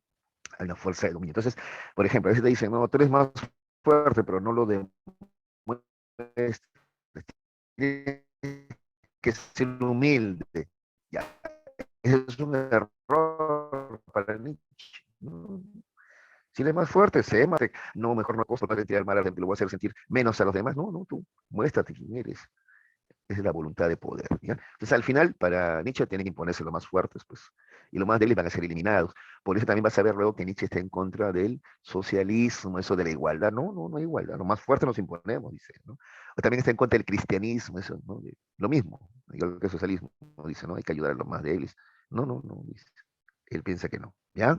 Hay una fuerza de dominio. Entonces, por ejemplo, a veces te dicen, no, tú eres más fuerte, pero no lo demuestres. Tienes que ser humilde. Ya, eso es un error para Nietzsche. No, si él es más fuerte, sé más. No, mejor no acosto, no sentir al mal a la gente, lo voy a hacer sentir menos a los demás. No, no, tú muéstrate quién eres. Esa es la voluntad de poder, ¿ya? Entonces, al final, para Nietzsche tienen que imponerse los más fuertes, pues, y los más débiles van a ser eliminados. Por eso también vas a ver luego que Nietzsche está en contra del socialismo, eso de la igualdad. No, no, no hay igualdad. Los más fuertes nos imponemos, dice, ¿no? O también está en contra del cristianismo, eso, ¿no? Lo mismo, igual que el socialismo, ¿no? Dice, ¿no? Hay que ayudar a los más débiles. No, no, no, dice. Él piensa que no, ¿ya?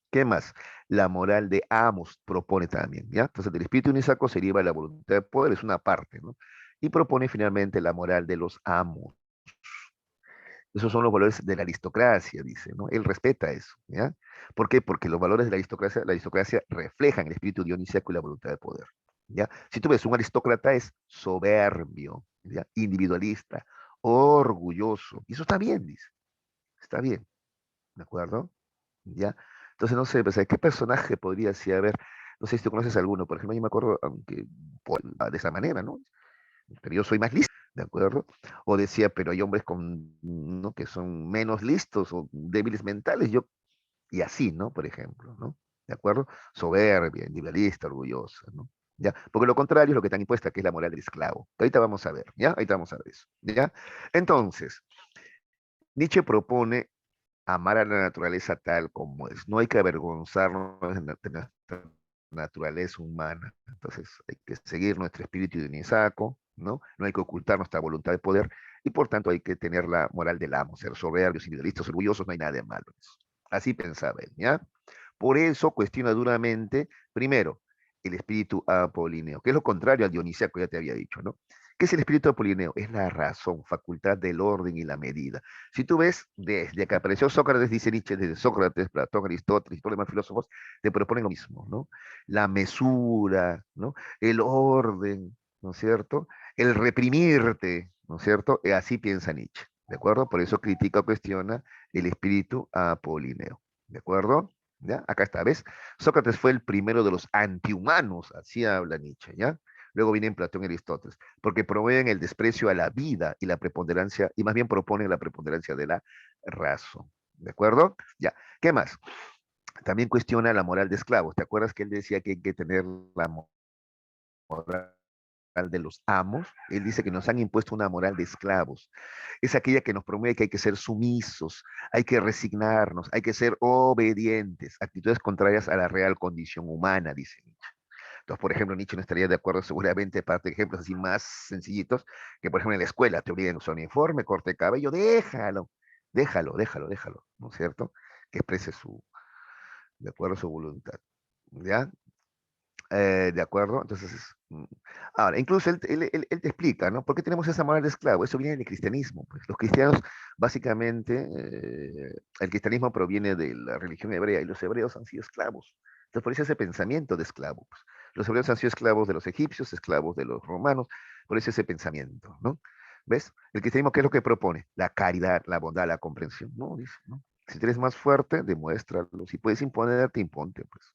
¿Qué más? La moral de Amos propone también, ¿ya? Entonces, del espíritu unisaco se lleva la voluntad de poder, es una parte, ¿no? Y propone finalmente la moral de los amos. Esos son los valores de la aristocracia, dice, ¿no? Él respeta eso, ¿ya? ¿Por qué? Porque los valores de la aristocracia reflejan el espíritu dionisíaco y la voluntad de poder, ¿ya? Si tú ves, un aristócrata es soberbio, ¿ya? Individualista, orgulloso, y eso está bien, dice, está bien, ¿de acuerdo? ¿Ya? Entonces, no sé, pues, ¿qué personaje podría así haber? No sé si tú conoces alguno, por ejemplo, yo me acuerdo, aunque de esa manera, ¿no? Pero yo soy más listo, ¿de acuerdo? O decía, pero hay hombres con, ¿no? que son menos listos o débiles mentales, yo, y así, ¿no? Por ejemplo, ¿no? ¿De acuerdo? Soberbia, individualista, orgullosa, ¿no? ¿Ya? Porque lo contrario es lo que está impuesta, que es la moral del esclavo. Ahorita vamos a ver, ¿ya? Ahorita vamos a ver eso, ¿ya? Entonces, Nietzsche propone amar a la naturaleza tal como es. No hay que avergonzarnos de nuestra naturaleza humana. Entonces hay que seguir nuestro espíritu dionisiaco, ¿no? No hay que ocultar nuestra voluntad de poder y por tanto hay que tener la moral del amo, ser soberbios, individualistas, orgullosos, no hay nada de malo en eso. Así pensaba él, ¿ya? Por eso cuestiona duramente, primero, el espíritu apolíneo, que es lo contrario al dionisíaco, ya te había dicho, ¿no? ¿Qué es el espíritu apolíneo? Es la razón, facultad del orden y la medida. Si tú ves, desde que apareció Sócrates, dice Nietzsche, desde Sócrates, Platón, Aristóteles y todos los demás filósofos, te proponen lo mismo, ¿no? La mesura, ¿no? El orden, ¿no es cierto? El reprimirte, ¿no es cierto? Así piensa Nietzsche, ¿de acuerdo? Por eso critica o cuestiona el espíritu apolíneo, ¿de acuerdo? ¿Ya? Acá está, ¿ves? Sócrates fue el primero de los antihumanos, así habla Nietzsche, ¿ya? Luego vienen Platón y Aristóteles, porque promueven el desprecio a la vida y la preponderancia, y más bien proponen la preponderancia de la razón. ¿De acuerdo? Ya. ¿Qué más? También cuestiona la moral de esclavos. ¿Te acuerdas que él decía que hay que tener la moral de los amos? Él dice que nos han impuesto una moral de esclavos. Es aquella que nos promueve que hay que ser sumisos, hay que resignarnos, hay que ser obedientes, actitudes contrarias a la real condición humana, dice Nietzsche. Entonces, por ejemplo, Nietzsche no estaría de acuerdo seguramente, parte de ejemplos así más sencillitos, que por ejemplo en la escuela te obligan a usar uniforme, corte de cabello, déjalo, ¿no es cierto? Que exprese su, de acuerdo a su voluntad, ¿ya? ¿De acuerdo? Entonces, ahora, incluso él te explica, ¿no? ¿Por qué tenemos esa moral de esclavo? Eso viene del cristianismo, pues. Los cristianos, básicamente, el cristianismo proviene de la religión hebrea y los hebreos han sido esclavos. Entonces, por eso ese pensamiento de esclavo, pues. Los hebreos han sido esclavos de los egipcios, esclavos de los romanos, por eso ese pensamiento, ¿no? ¿Ves? El cristianismo, ¿qué es lo que propone? La caridad, la bondad, la comprensión. No, dice, ¿no? Si eres más fuerte, demuéstralo. Si puedes imponerte, imponte, pues.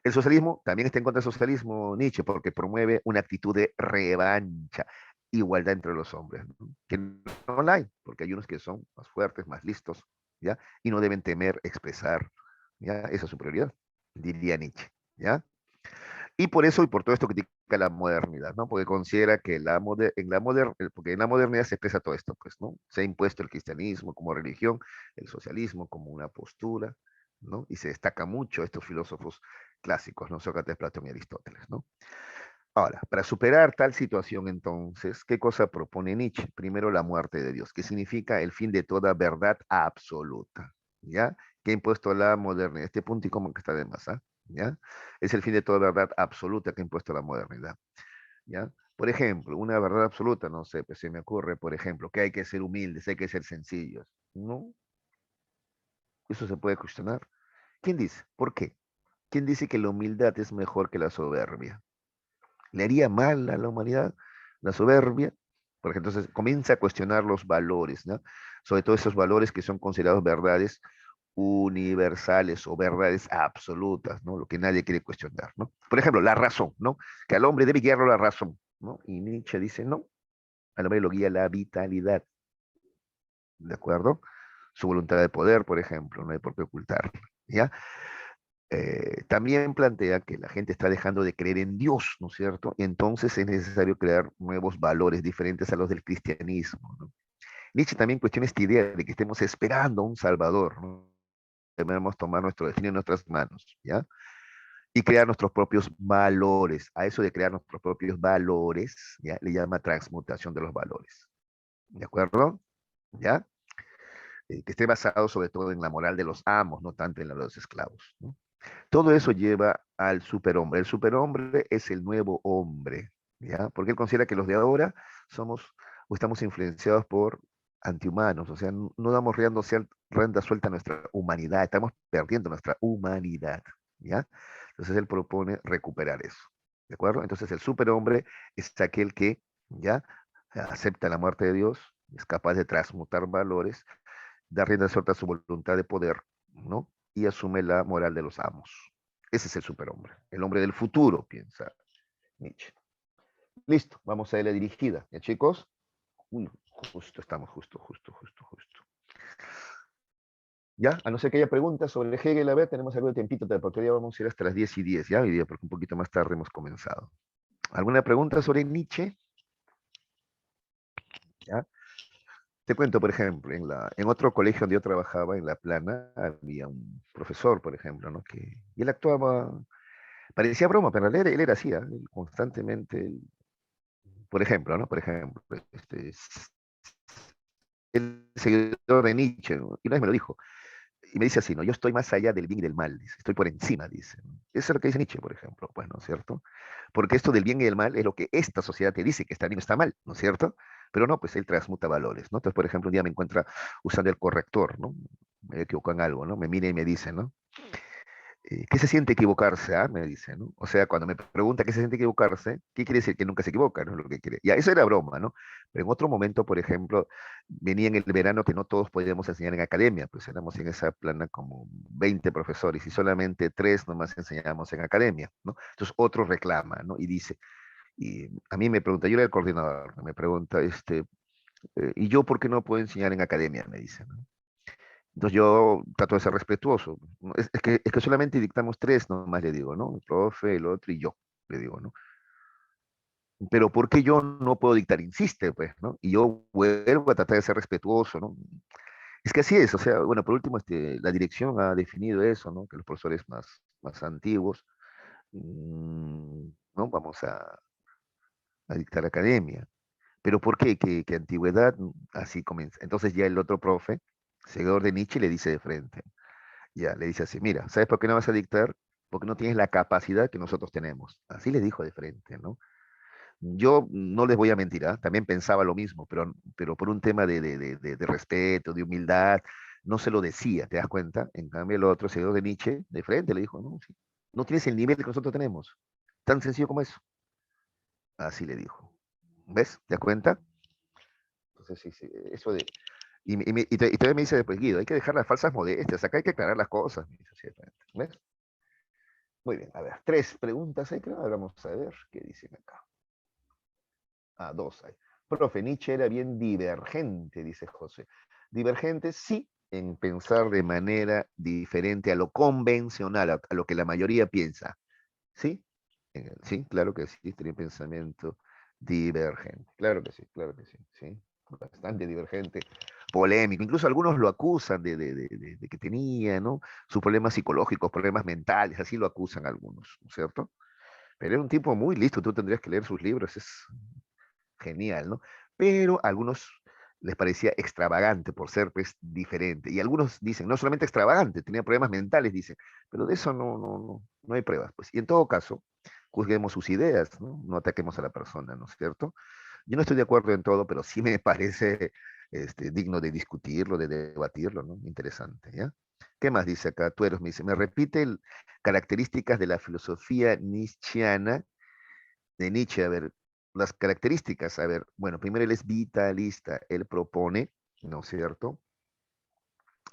El socialismo también está en contra del socialismo Nietzsche porque promueve una actitud de revancha, igualdad entre los hombres, ¿no? Que no la hay, porque hay unos que son más fuertes, más listos, ¿ya? Y no deben temer expresar, ¿ya? Esa es su prioridad, diría Nietzsche, ¿ya? Y por eso y por todo esto critica la modernidad, ¿no? Porque considera que porque en la modernidad se expresa todo esto, pues, ¿no? Se ha impuesto el cristianismo como religión, el socialismo como una postura, ¿no? Y se destaca mucho estos filósofos clásicos, ¿no? Sócrates, Platón y Aristóteles, ¿no? Ahora, para superar tal situación, entonces, ¿qué cosa propone Nietzsche? Primero, la muerte de Dios, que significa el fin de toda verdad absoluta, ¿ya? Que ha impuesto la modernidad. Este punto y como que está de más, ¿ah? ¿Ya? Es el fin de toda verdad absoluta que ha impuesto la modernidad, ¿ya? Por ejemplo, una verdad absoluta, no sé, pues se me ocurre, por ejemplo, que hay que ser humildes, hay que ser sencillos. No, eso se puede cuestionar. ¿Quién dice? ¿Por qué? ¿Quién dice que la humildad es mejor que la soberbia? ¿Le haría mal a la humanidad la soberbia? Porque entonces comienza a cuestionar los valores, ¿no? Sobre todo esos valores que son considerados verdades universales o verdades absolutas, ¿no? Lo que nadie quiere cuestionar, ¿no? Por ejemplo, la razón, ¿no? Que al hombre debe guiarlo la razón, ¿no? Y Nietzsche dice, no, al hombre lo guía la vitalidad, ¿de acuerdo? Su voluntad de poder, por ejemplo, no hay por qué ocultarla, ¿ya? También plantea que la gente está dejando de creer en Dios, ¿no es cierto? Y entonces es necesario crear nuevos valores diferentes a los del cristianismo, ¿no? Nietzsche también cuestiona esta idea de que estemos esperando a un Salvador, ¿no? Debemos tomar nuestro destino en nuestras manos, ¿ya? Y crear nuestros propios valores. A eso de crear nuestros propios valores, ¿ya? Le llama transmutación de los valores, ¿de acuerdo? ¿Ya? Que esté basado sobre todo en la moral de los amos, no tanto en la de los esclavos, ¿no? Todo eso lleva al superhombre. El superhombre es el nuevo hombre, ¿ya? Porque él considera que los de ahora somos o estamos influenciados por antihumanos, o sea, no damos rienda suelta a nuestra humanidad, estamos perdiendo nuestra humanidad, ¿ya? Entonces él propone recuperar eso, ¿de acuerdo? Entonces el superhombre es aquel que, ¿ya? Acepta la muerte de Dios, es capaz de transmutar valores, da rienda suelta a su voluntad de poder, ¿no? Y asume la moral de los amos. Ese es el superhombre, el hombre del futuro, piensa Nietzsche. Listo, vamos a la dirigida, ¿ya chicos? Uy, justo, estamos justo. ¿Ya? A no ser que haya preguntas sobre Hegel, a ver, tenemos algo de tiempito, porque hoy vamos a ir hasta las 10:10, ¿ya? Hoy día, porque un poquito más tarde hemos comenzado. ¿Alguna pregunta sobre Nietzsche? ¿Ya? Te cuento, por ejemplo, en otro colegio donde yo trabajaba, en La Plana, había un profesor, por ejemplo, ¿no? Y él actuaba, parecía broma, pero en realidad él era así, ¿ah? Él constantemente, por ejemplo, ¿no? Por ejemplo, el seguidor de Nietzsche, ¿no? Y una vez me lo dijo, y me dice así, ¿no? Yo estoy más allá del bien y del mal, dice, estoy por encima, dice, ¿no? Eso es lo que dice Nietzsche, por ejemplo, pues, ¿no es cierto? Porque esto del bien y del mal es lo que esta sociedad te dice, que está bien o está mal, ¿no es cierto? Pero no, pues él transmuta valores, ¿no? Entonces, por ejemplo, un día me encuentra usando el corrector, ¿no? Me equivoco en algo, ¿no? Me mira y me dice, ¿no? ¿Qué se siente equivocarse? Ah, me dice, ¿no? O sea, cuando me pregunta qué se siente equivocarse, ¿qué quiere decir? Que nunca se equivoca, ¿no? Lo que quiere. Ya, eso era broma, ¿no? Pero en otro momento, por ejemplo, venía en el verano que no todos podíamos enseñar en academia, pues éramos en esa plana como 20 profesores y solamente 3 nomás enseñábamos en academia, ¿no? Entonces otro reclama, ¿no? Y dice, y a mí me pregunta, yo era el coordinador, me pregunta, ¿y yo por qué no puedo enseñar en academia? Me dice, ¿no? Entonces yo trato de ser respetuoso. ¿No? Es que solamente dictamos 3 nomás, le digo, ¿no? El profe, el otro y yo, le digo, ¿no? Pero ¿por qué yo no puedo dictar? Insiste, pues, ¿no? Y yo vuelvo a tratar de ser respetuoso, ¿no? Es que así es, o sea, bueno, por último, la dirección ha definido eso, ¿no? Que los profesores más antiguos, ¿no? Vamos a dictar academia. Pero ¿por qué? Que antigüedad, así comienza. Entonces ya el otro profe, seguidor de Nietzsche, le dice de frente, ya, le dice así, mira, ¿sabes por qué no vas a dictar? Porque no tienes la capacidad que nosotros tenemos. Así le dijo de frente, ¿no? Yo no les voy a mentir, ¿ah? También pensaba lo mismo, pero por un tema de respeto, de humildad, no se lo decía, ¿te das cuenta? En cambio, el otro, seguidor de Nietzsche, de frente le dijo, no, sí, no tienes el nivel que nosotros tenemos. Tan sencillo como eso. Así le dijo. ¿Ves? ¿Te das cuenta? Entonces, sí, sí, eso de... Y todavía me dice después, Guido, hay que dejar las falsas modestias, acá hay que aclarar las cosas. Me dice así de frente. ¿Ves? Muy bien, a ver, 3 preguntas hay, creo. Vamos a ver qué dicen acá. Ah, 2 hay. Profe, Nietzsche era bien divergente, dice José. Divergente, sí, en pensar de manera diferente a lo convencional, a lo que la mayoría piensa. ¿Sí? Sí, claro que sí, tenía un pensamiento divergente. Claro que sí, sí. Bastante divergente, polémico. Incluso algunos lo acusan de que tenía, ¿no? Sus problemas psicológicos, problemas mentales, así lo acusan algunos, ¿no es cierto? Pero era un tipo muy listo, tú tendrías que leer sus libros, es genial, ¿no? Pero a algunos les parecía extravagante por ser pues diferente. Y algunos dicen, no solamente extravagante, tenía problemas mentales, dicen, pero de eso no hay pruebas. Pues. Y en todo caso, juzguemos sus ideas, ¿no? No ataquemos a la persona, ¿no es cierto? Yo no estoy de acuerdo en todo, pero sí me parece digno de discutirlo, de debatirlo, ¿no? Interesante, ¿ya? ¿Qué más dice acá? Tueros me dice, me repite características de la filosofía nietzscheana de Nietzsche, a ver, las características, a ver, bueno, primero él es vitalista, él propone, ¿no es cierto?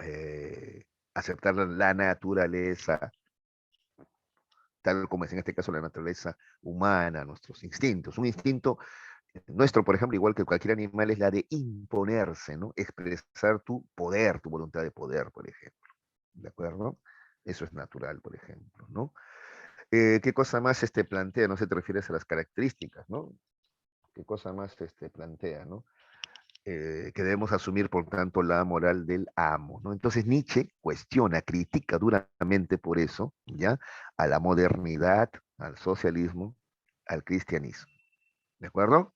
Eh, aceptar la naturaleza, tal como es en este caso la naturaleza humana, nuestros instintos. Un instinto nuestro, por ejemplo, igual que cualquier animal, es la de imponerse, ¿no? Expresar tu poder, tu voluntad de poder, por ejemplo. ¿De acuerdo? Eso es natural, por ejemplo, ¿no? ¿Qué cosa más plantea? No sé, te refieres a las características, ¿no? ¿Qué cosa más plantea, ¿no? Que debemos asumir, por tanto, la moral del amo, ¿no? Entonces Nietzsche cuestiona, critica duramente por eso, ¿ya? A la modernidad, al socialismo, al cristianismo, ¿de acuerdo?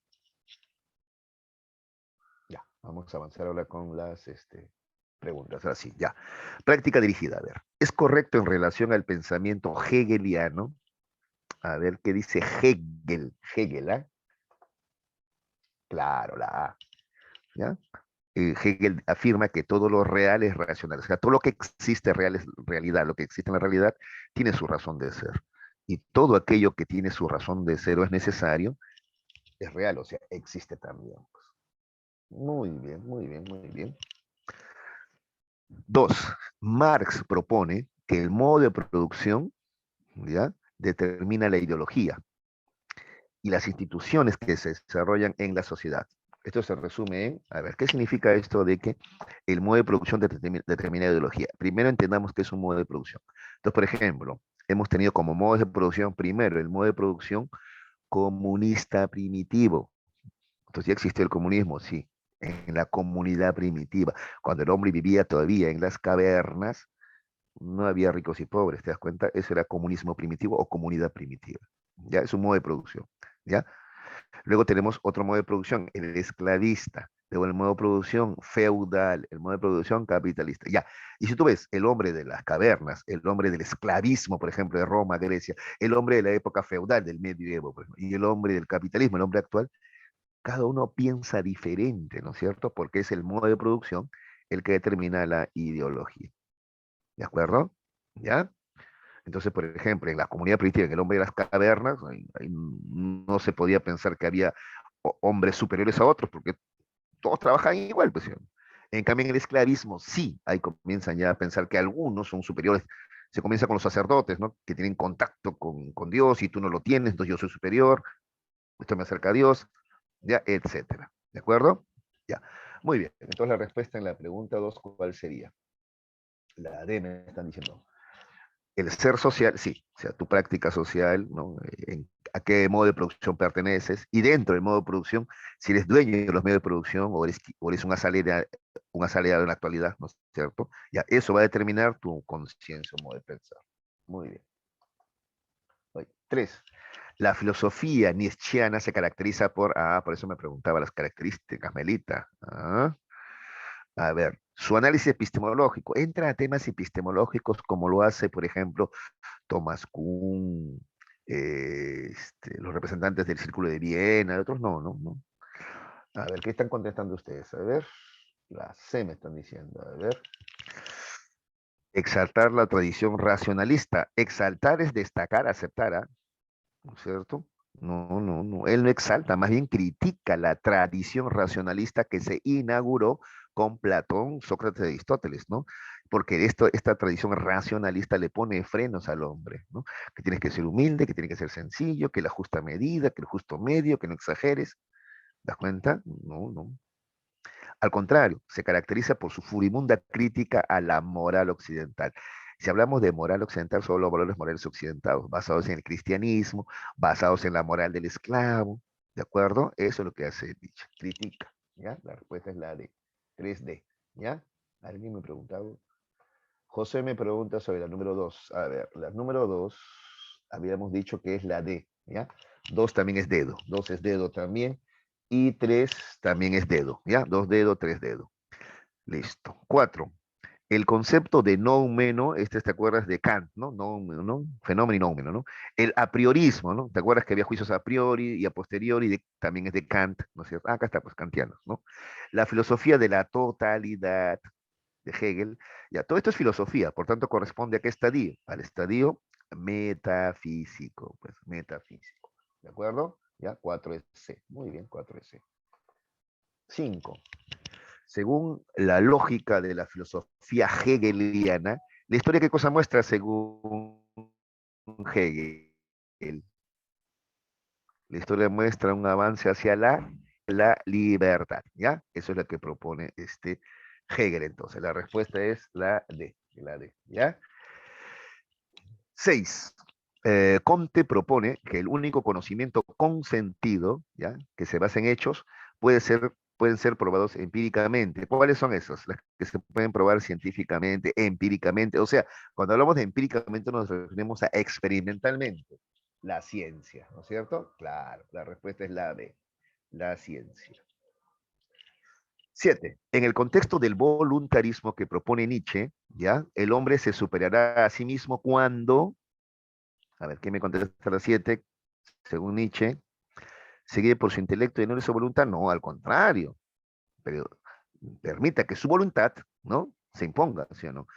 Ya, vamos a avanzar ahora con las preguntas. Ahora sí, ya. Práctica dirigida, a ver. ¿Es correcto en relación al pensamiento hegeliano? A ver qué dice Hegel. Hegel, ¿ah? Claro, la A, ¿ya? Hegel afirma que todo lo real es racional, o sea, todo lo que existe real es realidad, lo que existe en la realidad tiene su razón de ser. Y todo aquello que tiene su razón de ser o es necesario, es real, o sea, existe también. Muy bien, muy bien, muy bien. 2. Marx propone que el modo de producción ¿ya? Determina la ideología y las instituciones que se desarrollan en la sociedad. Esto se resume en, a ver, ¿qué significa esto de que el modo de producción determina ideología? Primero entendamos qué es un modo de producción. Entonces, por ejemplo, hemos tenido como modos de producción, primero, el modo de producción comunista primitivo. Entonces ya existió el comunismo, sí, en la comunidad primitiva. Cuando el hombre vivía todavía en las cavernas, no había ricos y pobres, ¿te das cuenta? Eso era comunismo primitivo o comunidad primitiva. Ya es un modo de producción, ¿ya? Luego tenemos otro modo de producción, el esclavista. Luego el modo de producción feudal, el modo de producción capitalista. Ya. Y si tú ves el hombre de las cavernas, el hombre del esclavismo, por ejemplo, de Roma, Grecia, el hombre de la época feudal, del medioevo, por ejemplo, y el hombre del capitalismo, el hombre actual, cada uno piensa diferente, ¿no es cierto? Porque es el modo de producción el que determina la ideología. ¿De acuerdo? ¿Ya? Entonces, por ejemplo, en la comunidad primitiva, en el hombre de las cavernas, ahí no se podía pensar que había hombres superiores a otros, porque todos trabajan igual, pues. ¿Sí? En cambio, en el esclavismo, sí, ahí comienzan ya a pensar que algunos son superiores. Se comienza con los sacerdotes, ¿no? Que tienen contacto con Dios y tú no lo tienes, entonces yo soy superior, esto me acerca a Dios, ya, etcétera. ¿De acuerdo? Ya. Muy bien. Entonces, la respuesta en la pregunta 2, ¿cuál sería? La D me están diciendo. El ser social, sí, o sea, tu práctica social, ¿no? A qué modo de producción perteneces, y dentro del modo de producción, si eres dueño de los medios de producción o eres un asalariado en la actualidad, ¿no es cierto? Ya, eso va a determinar tu conciencia, modo de pensar. Muy bien. Oye, 3. La filosofía nietzscheana se caracteriza por eso me preguntaba las características, Melita. A ver, su análisis epistemológico entra a temas epistemológicos como lo hace, por ejemplo, Thomas Kuhn, los representantes del Círculo de Viena, otros no. A ver, ¿qué están contestando ustedes? A ver, la C me están diciendo, a ver. Exaltar la tradición racionalista. Exaltar es destacar, aceptar, ¿ah? ¿No es cierto? No. Él no exalta, más bien critica la tradición racionalista que se inauguró con Platón, Sócrates y Aristóteles, ¿no? Porque esta tradición racionalista le pone frenos al hombre, ¿no? Que tienes que ser humilde, que tiene que ser sencillo, que la justa medida, que el justo medio, que no exageres. ¿Das cuenta? No. Al contrario, se caracteriza por su furibunda crítica a la moral occidental. Si hablamos de moral occidental, solo valores morales occidentales, basados en el cristianismo, basados en la moral del esclavo, ¿de acuerdo? Eso es lo que hace Nietzsche, critica, ¿ya? La respuesta es la de 3D, ¿ya? Alguien me preguntaba. José me pregunta sobre la número 2. A ver, la número 2, habíamos dicho que es la D, ¿ya? 2 también es dedo, 2 es dedo también, y 3 también es dedo, ¿ya? 2 dedos, 3 dedos. Listo. 4. El concepto de noumeno, te acuerdas de Kant, ¿no? Noumeno, ¿no? Fenómeno y noumeno, ¿no? El a priorismo, ¿no? ¿Te acuerdas que había juicios a priori y a posteriori? También es de Kant, ¿no es cierto? Acá está, pues, kantianos, ¿no? La filosofía de la totalidad de Hegel, ya, todo esto es filosofía, por tanto corresponde a qué estadio, al estadio metafísico, pues, metafísico, ¿de acuerdo? Ya, 4 es C, muy bien, 4 es C. 5. Según la lógica de la filosofía hegeliana, ¿la historia qué cosa muestra según Hegel? La historia muestra un avance hacia la libertad, ¿ya? Eso es lo que propone Hegel, entonces. La respuesta es la D, ¿ya? 6. Comte propone que el único conocimiento consentido, ¿ya? Que se basa en hechos, pueden ser probados empíricamente. ¿Cuáles son esos? Las que se pueden probar científicamente, empíricamente. O sea, cuando hablamos de empíricamente nos referimos a experimentalmente. La ciencia, ¿no es cierto? Claro, la respuesta es la B, la ciencia. 7. En el contexto del voluntarismo que propone Nietzsche, ¿ya? El hombre se superará a sí mismo cuando, a ver, ¿qué me contesta la 7? Según Nietzsche, seguir por su intelecto y no de su voluntad, no, al contrario, pero permita que su voluntad, ¿no? Se imponga, ¿sí o no?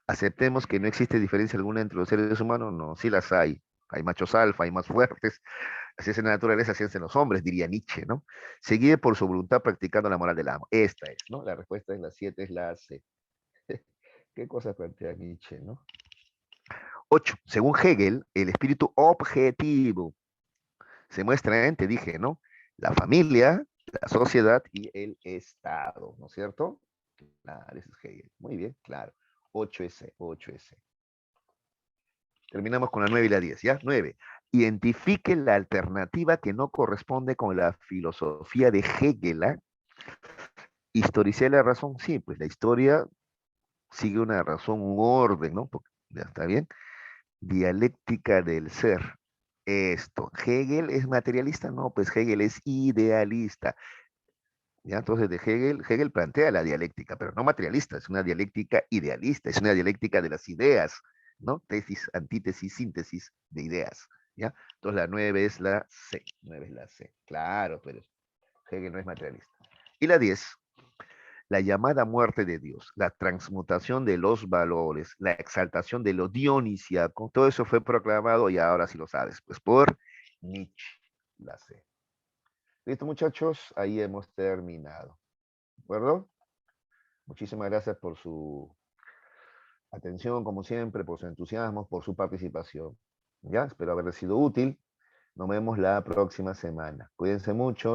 Aceptemos que no existe diferencia alguna entre los seres humanos, no, sí las hay. Hay machos alfa, hay más fuertes, así es en la naturaleza, así es en los hombres, diría Nietzsche, ¿no? Seguir por su voluntad practicando la moral del amo. Esta es, ¿no? La respuesta es la 7, es la C. ¿Qué cosa plantea Nietzsche, no? 8. Según Hegel, el espíritu objetivo se muestra en, te dije, ¿no? La familia, la sociedad y el Estado, ¿no es cierto? Claro, ese es Hegel. Muy bien, claro. 8S, 8S. Terminamos con la 9 y la 10, ¿ya? 9. Identifique la alternativa que no corresponde con la filosofía de Hegel. ¿Ah? ¿Historicé la razón? Sí, pues la historia sigue una razón, un orden, ¿no? Porque, ya está bien. Dialéctica del ser. Esto. ¿Hegel es materialista? No, pues Hegel es idealista. ¿Ya? Entonces, de Hegel plantea la dialéctica, pero no materialista, es una dialéctica idealista, es una dialéctica de las ideas, ¿no? Tesis, antítesis, síntesis de ideas, ¿ya? Entonces, la 9 es la C, 9 es la C. Claro, pero Hegel no es materialista. Y la 10, la llamada muerte de Dios, la transmutación de los valores, la exaltación de lo dionisiaco, todo eso fue proclamado y ahora sí lo sabes, pues por Nietzsche, la C. Listo, muchachos, ahí hemos terminado. ¿De acuerdo? Muchísimas gracias por su atención, como siempre, por su entusiasmo, por su participación. Ya, espero haberles sido útil. Nos vemos la próxima semana. Cuídense mucho.